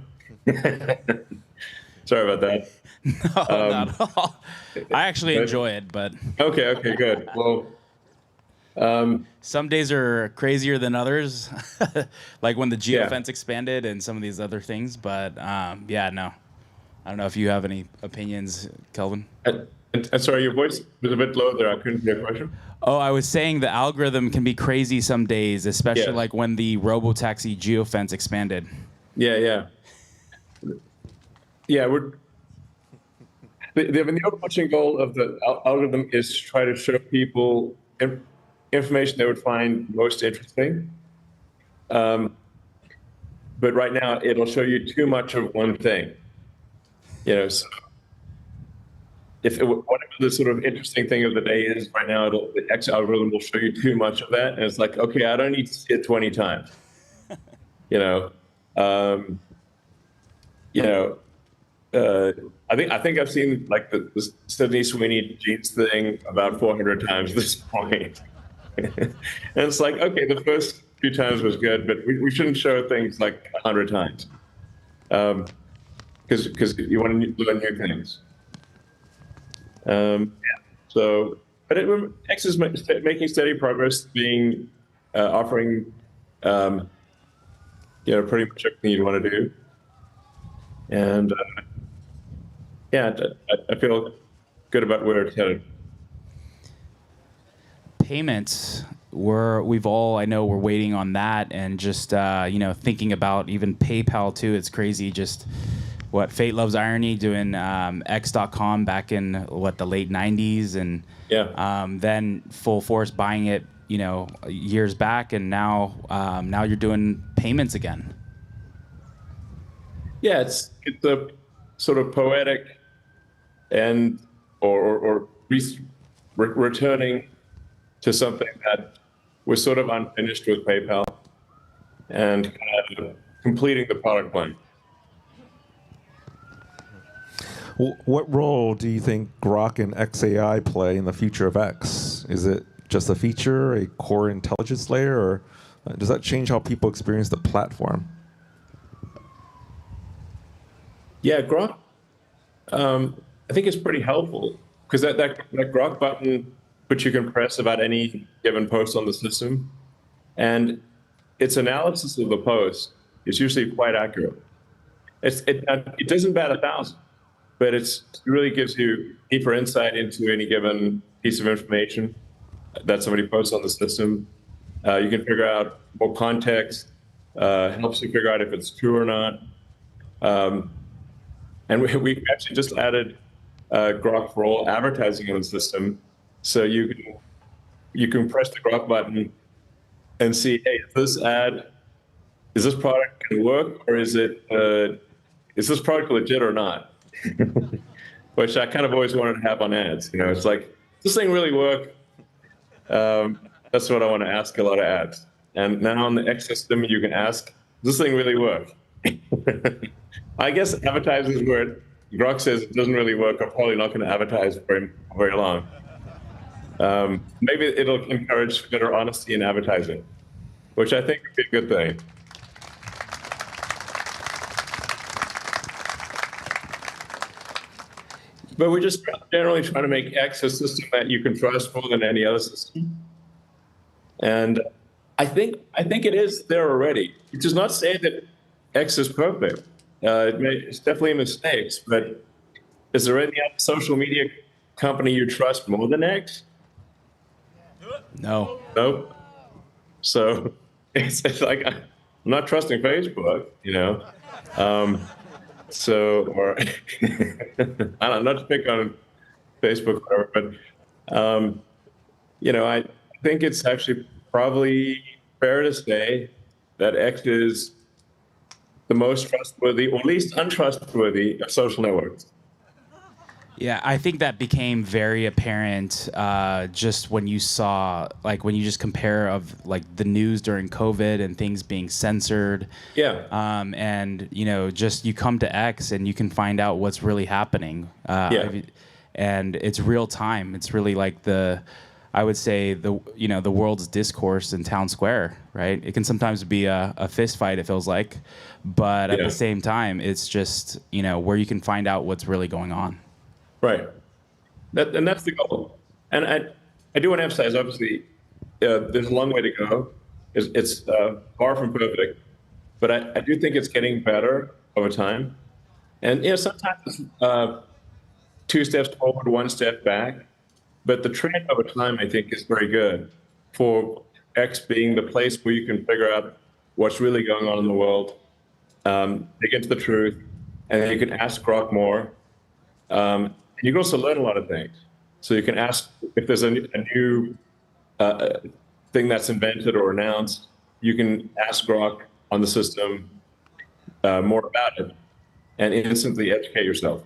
Sorry about that. No, not at all. I actually enjoy it, but Okay, good. Well, some days are crazier than others, like when the geofence expanded and some of these other things. But yeah, no, I don't know if you have any opinions, Kelvin. sorry, your voice was a bit low there. I couldn't hear your question. Oh, I was saying the algorithm can be crazy some days, especially like when the Robo taxi geofence expanded. Yeah. The overarching goal of the algorithm is to try to show people information they would find most interesting. But right now, it'll show you too much of one thing. So whatever the sort of interesting thing of the day is right now, the X algorithm will show you too much of that, and it's like, okay, I don't need to see it 20 times. I think I've seen like the Sydney Sweeney jeans thing about 400 times at this point. And it's like, okay, the first few times was good, but we shouldn't show things like 100 times, because you want to learn new things. So, but X is making steady progress, offering, pretty much everything you want to do. And I feel good about where it's headed. Payments, I know we're waiting on that, and just thinking about even PayPal too. It's crazy, just what Fate Loves Irony doing X.com back in the late 90s, and then Full Force buying it years back, and now you're doing payments again. Yeah, it's a sort of poetic and or returning to something that was sort of unfinished with PayPal, and kind of completing the product line. What role do you think Grok and XAI play in the future of X? Is it just a feature, a core intelligence layer, or does that change how people experience the platform? Yeah, Grok, I think it's pretty helpful, because that Grok button, which you can press about any given post on the system, and its analysis of the post is usually quite accurate. It doesn't bat 1,000, but it really gives you deeper insight into any given piece of information that somebody posts on the system. You can figure out more context, helps you figure out if it's true or not. And we actually just added Grok for all advertising in the system, so you can press the Grok button and see, hey, is this product going to work, or is this product legit or not? Which I kind of always wanted to have on ads. It's like, does this thing really work? That's what I want to ask a lot of ads. And now on the X system, you can ask, does this thing really work? I guess advertisers where Grok says it doesn't really work are probably not going to advertise for very long. Maybe it'll encourage better honesty in advertising, which I think would be a good thing. But we're just generally trying to make X a system that you can trust more than any other system. And I think it is there already. It does not say that X is perfect. It's definitely mistakes, but is there any other social media company you trust more than X? No. Nope. So it's like I'm not trusting Facebook, or I don't know, not to pick on Facebook, or whatever, but I think it's actually probably fair to say that X is the most trustworthy, or least untrustworthy, of social networks. Yeah, I think that became very apparent just when you saw, like, when you just compare of like the news during COVID and things being censored. Yeah. And just you come to X and you can find out what's really happening. Yeah. And it's real time. It's really like I would say the world's discourse in town square, right? It can sometimes be a fist fight, it feels like, but at Yeah. the same time, it's just where you can find out what's really going on. Right. And that's the goal. And I do want to emphasize, obviously, there's a long way to go. It's far from perfect, but I do think it's getting better over time. And sometimes it's 2 steps forward, 1 step back, but the trend over time, I think, is very good for X being the place where you can figure out what's really going on in the world, dig into the truth, and then you can ask Grok more. You can also learn a lot of things. So you can ask if there's a new thing that's invented or announced, you can ask Grok on the system more about it and instantly educate yourself.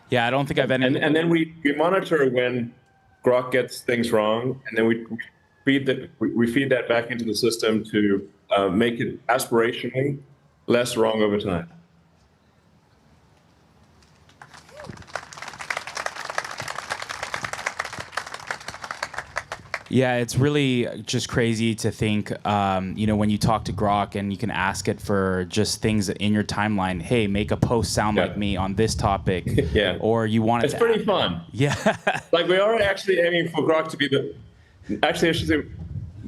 Yeah, I don't think I've any. And then we monitor when Grok gets things wrong, and then we feed that back into the system to make it aspirationally less wrong over time. Yeah, it's really just crazy to think, when you talk to Grok and you can ask it for just things in your timeline. Hey, make a post sound like me on this topic. Yeah. Or you want it It's to. pretty fun. Yeah. Like, we are actually aiming for Grok to be actually, I should say,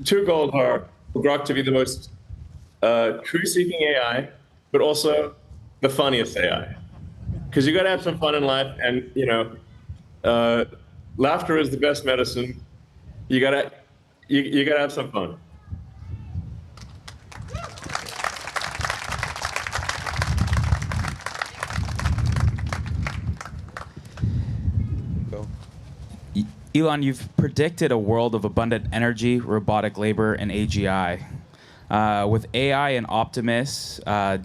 2 goals are for Grok to be the most truth-seeking AI, but also the funniest AI. Because you got to have some fun in life, and laughter is the best medicine. You gotta have some fun. Elon, you've predicted a world of abundant energy, robotic labor, and AGI. With AI and Optimus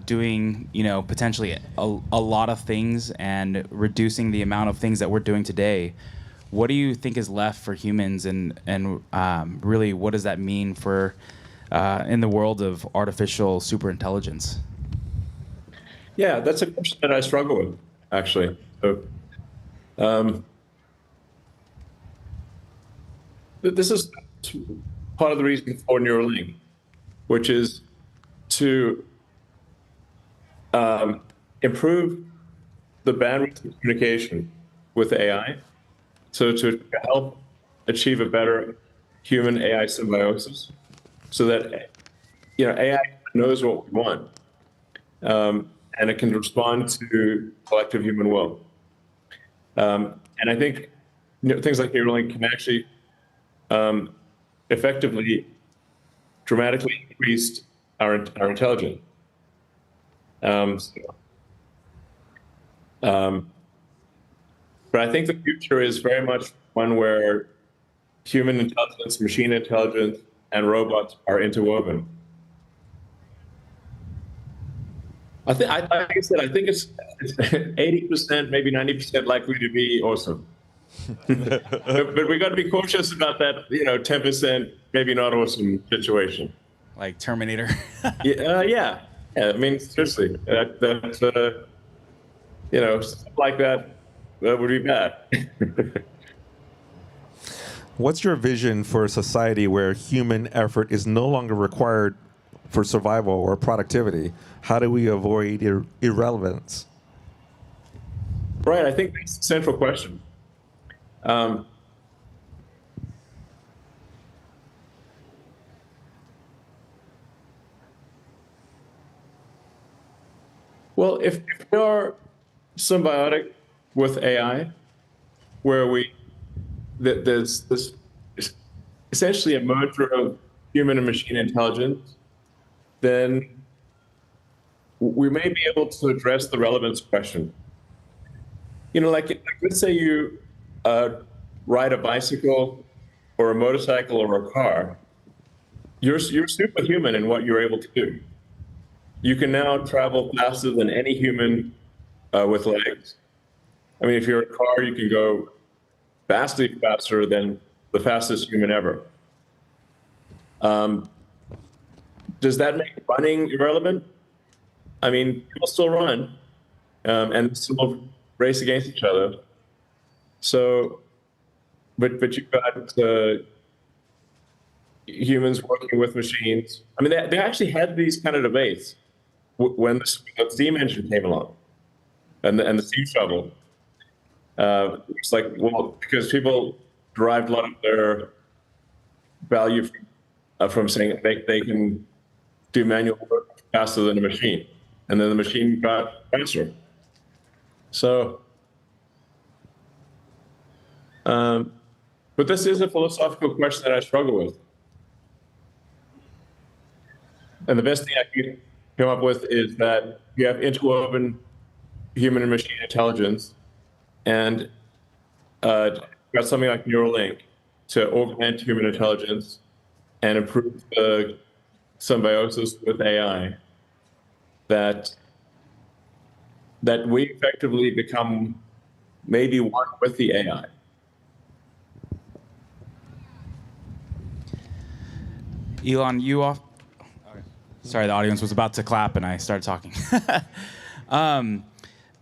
doing, potentially a lot of things and reducing the amount of things that we're doing today, what do you think is left for humans, and really, what does that mean for in the world of artificial superintelligence? Yeah, that's a question that I struggle with, actually. So, this is part of the reason for Neuralink, which is to improve the bandwidth of communication with AI. So to help achieve a better human-AI symbiosis, so that AI knows what we want, and it can respond to collective human will. And I think things like Neuralink can actually effectively, dramatically increase our intelligence. But I think the future is very much one where human intelligence, machine intelligence, and robots are interwoven. Like I said, I think it's 80%, maybe 90% likely to be awesome. But we got to be cautious about that, 10% maybe not awesome situation. Like Terminator. Yeah. I mean, seriously, that's stuff like that would be bad. What's your vision for a society where human effort is no longer required for survival or productivity? How do we avoid irrelevance? Right, I think that's the central question. Well, if we are symbiotic with AI, where there's this essentially a merger of human and machine intelligence, then we may be able to address the relevance question. Like let's say you ride a bicycle or a motorcycle or a car. You're superhuman in what you're able to do. You can now travel faster than any human with legs. I mean, if you're in a car, you can go vastly faster than the fastest human ever. Does that make running irrelevant? I mean, people still run and still race against each other. So, but you've got humans working with machines. I mean, they actually had these kind of debates when the steam engine came along and the steam shovel. It's like, well, because people derived a lot of their value from saying they can do manual work faster than a machine, and then the machine got faster. So, but this is a philosophical question that I struggle with. And the best thing I can come up with is that you have interwoven human and machine intelligence, and got something like Neuralink to augment human intelligence and improve the symbiosis with AI, that we effectively become maybe one with the AI. Elon, sorry, the audience was about to clap and I started talking.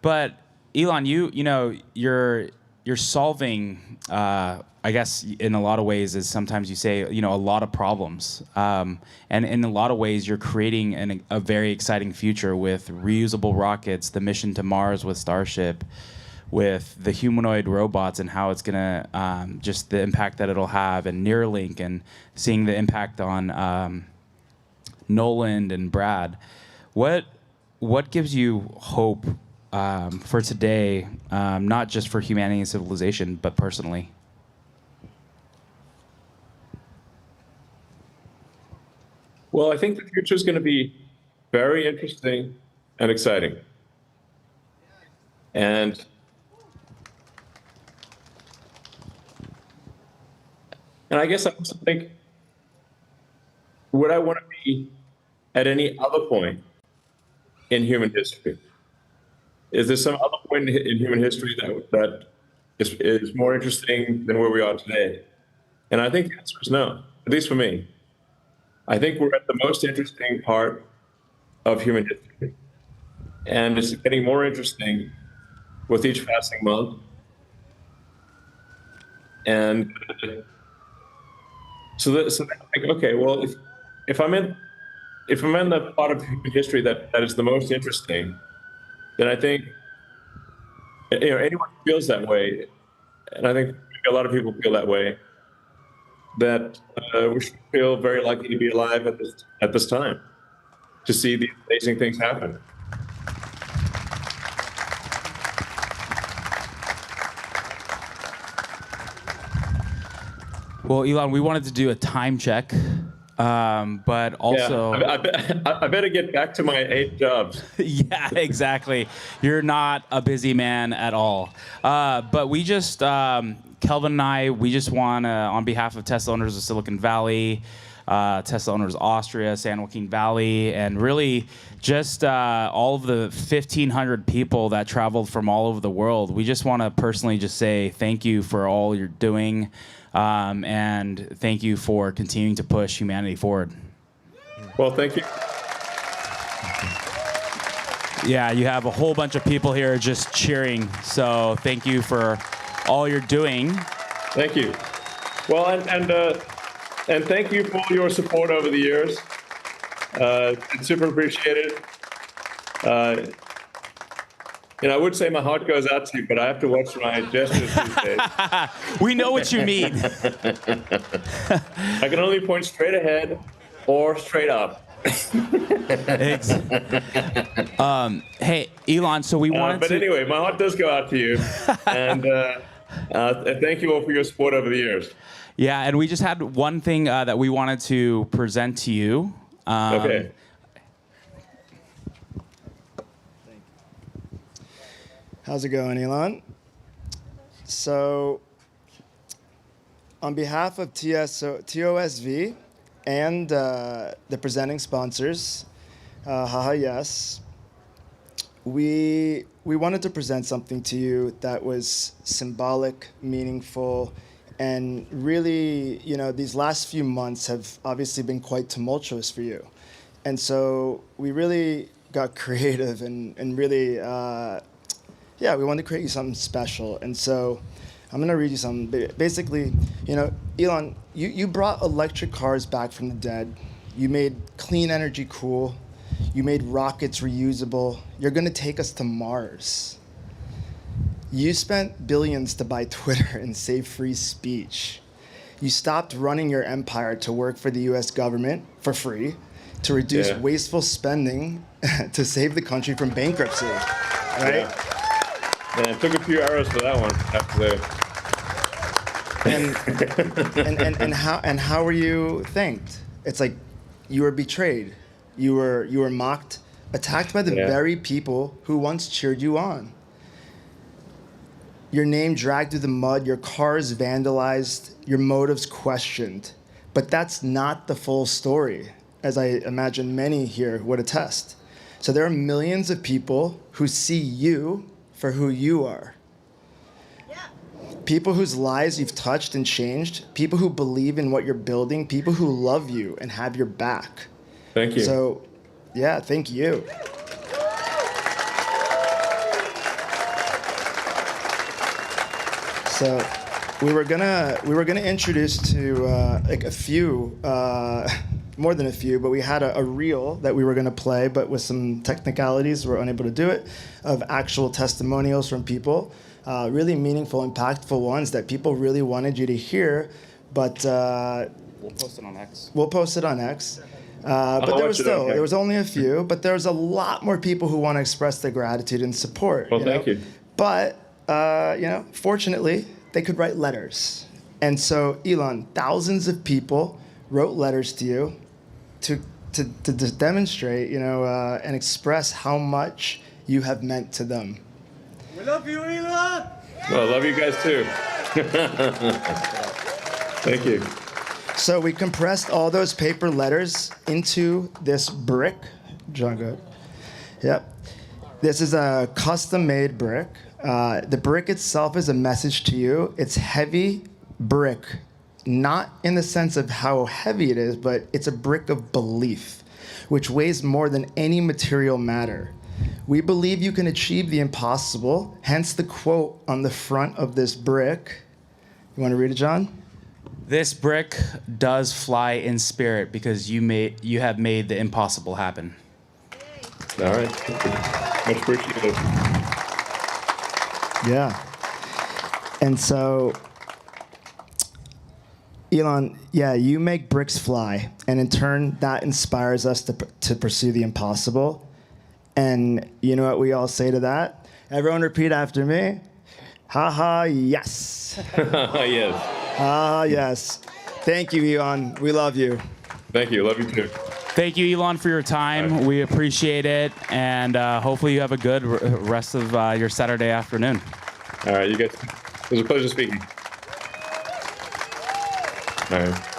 But Elon, you're solving, I guess, in a lot of ways, is sometimes you say, a lot of problems. And in a lot of ways, you're creating a very exciting future with reusable rockets, the mission to Mars with Starship, with the humanoid robots and how it's going to, just the impact that it'll have, and Neuralink, and seeing the impact on Nolan and Brad. What gives you hope for today, not just for humanity and civilization, but personally? Well, I think the future is going to be very interesting and exciting. And I guess I also think, would I want to be at any other point in human history? Is there some other point in human history that is more interesting than where we are today? And I think the answer is no, at least for me. I think we're at the most interesting part of human history. And it's getting more interesting with each passing month. And so like, okay, well, if I'm in the part of human history that is the most interesting, then I think anyone who feels that way, and I think a lot of people feel that way, that we should feel very lucky to be alive at this time, to see these amazing things happen. Well, Elon, we wanted to do a time check, but also... Yeah, I better get back to my 8 jobs. Yeah, exactly. You're not a busy man at all. But we just, Kelvin and I, we just want to, on behalf of Tesla owners of Silicon Valley, Tesla owners Austria, San Joaquin Valley, and really just all of the 1,500 people that traveled from all over the world, we just want to personally just say thank you for all you're doing. And thank you for continuing to push humanity forward. Well, thank you. Yeah, you have a whole bunch of people here just cheering. So thank you for all you're doing. Thank you. Well, and thank you for your support over the years. It's super appreciated. I would say my heart goes out to you, but I have to watch my gestures these days. We know what you mean. I can only point straight ahead or straight up. Hey, Elon, so we wanted but anyway, my heart does go out to you. And thank you all for your support over the years. Yeah, and we just had one thing that we wanted to present to you. Okay. How's it going, Elon? So, on behalf of TOSV and the presenting sponsors, haha yes, we wanted to present something to you that was symbolic, meaningful, and really, these last few months have obviously been quite tumultuous for you. And so we really got creative and really, we wanted to create you something special. And so I'm going to read you something. Basically, Elon, you brought electric cars back from the dead. You made clean energy cool. You made rockets reusable. You're going to take us to Mars. You spent billions to buy Twitter and save free speech. You stopped running your empire to work for the US government for free, to reduce wasteful spending, to save the country from bankruptcy, right? Yeah. And it took a few hours for that one after the... and how were you thanked? It's like you were betrayed. You were mocked, attacked by the very people who once cheered you on. Your name dragged through the mud, your cars vandalized, your motives questioned. But that's not the full story, as I imagine many here would attest. So there are millions of people who see you for who you are. People whose lives you've touched and changed, people who believe in what you're building, people who love you and have your back. Thank you. So, thank you. So, we were gonna introduce to a few, more than a few, but we had a reel that we were gonna play, but with some technicalities, we're unable to do it, of actual testimonials from people, really meaningful, impactful ones that people really wanted you to hear, but We'll post it on X. We'll post it on X. But there was only a few, but there's a lot more people who want to express their gratitude and support. Well, thank you. But, fortunately, they could write letters. And so, Elon, thousands of people wrote letters to you to demonstrate, and express how much you have meant to them. We love you, Elon! Well, I love you guys too. Thank you. So we compressed all those paper letters into this brick. John, good. Yep. This is a custom-made brick. The brick itself is a message to you. It's heavy brick, not in the sense of how heavy it is, but it's a brick of belief, which weighs more than any material matter. We believe you can achieve the impossible, hence the quote on the front of this brick. You want to read it, John? This brick does fly in spirit because you have made the impossible happen. All right. Much appreciated. Yeah. And so, Elon, you make bricks fly, and in turn, that inspires us to pursue the impossible. And you know what we all say to that? Everyone repeat after me. Ha yes. Yes. Yes. Thank you, Elon. We love you. Thank you. Love you too. Thank you, Elon, for your time. We appreciate it, and hopefully you have a good rest of your Saturday afternoon. All right, you guys. It was a pleasure speaking. All right.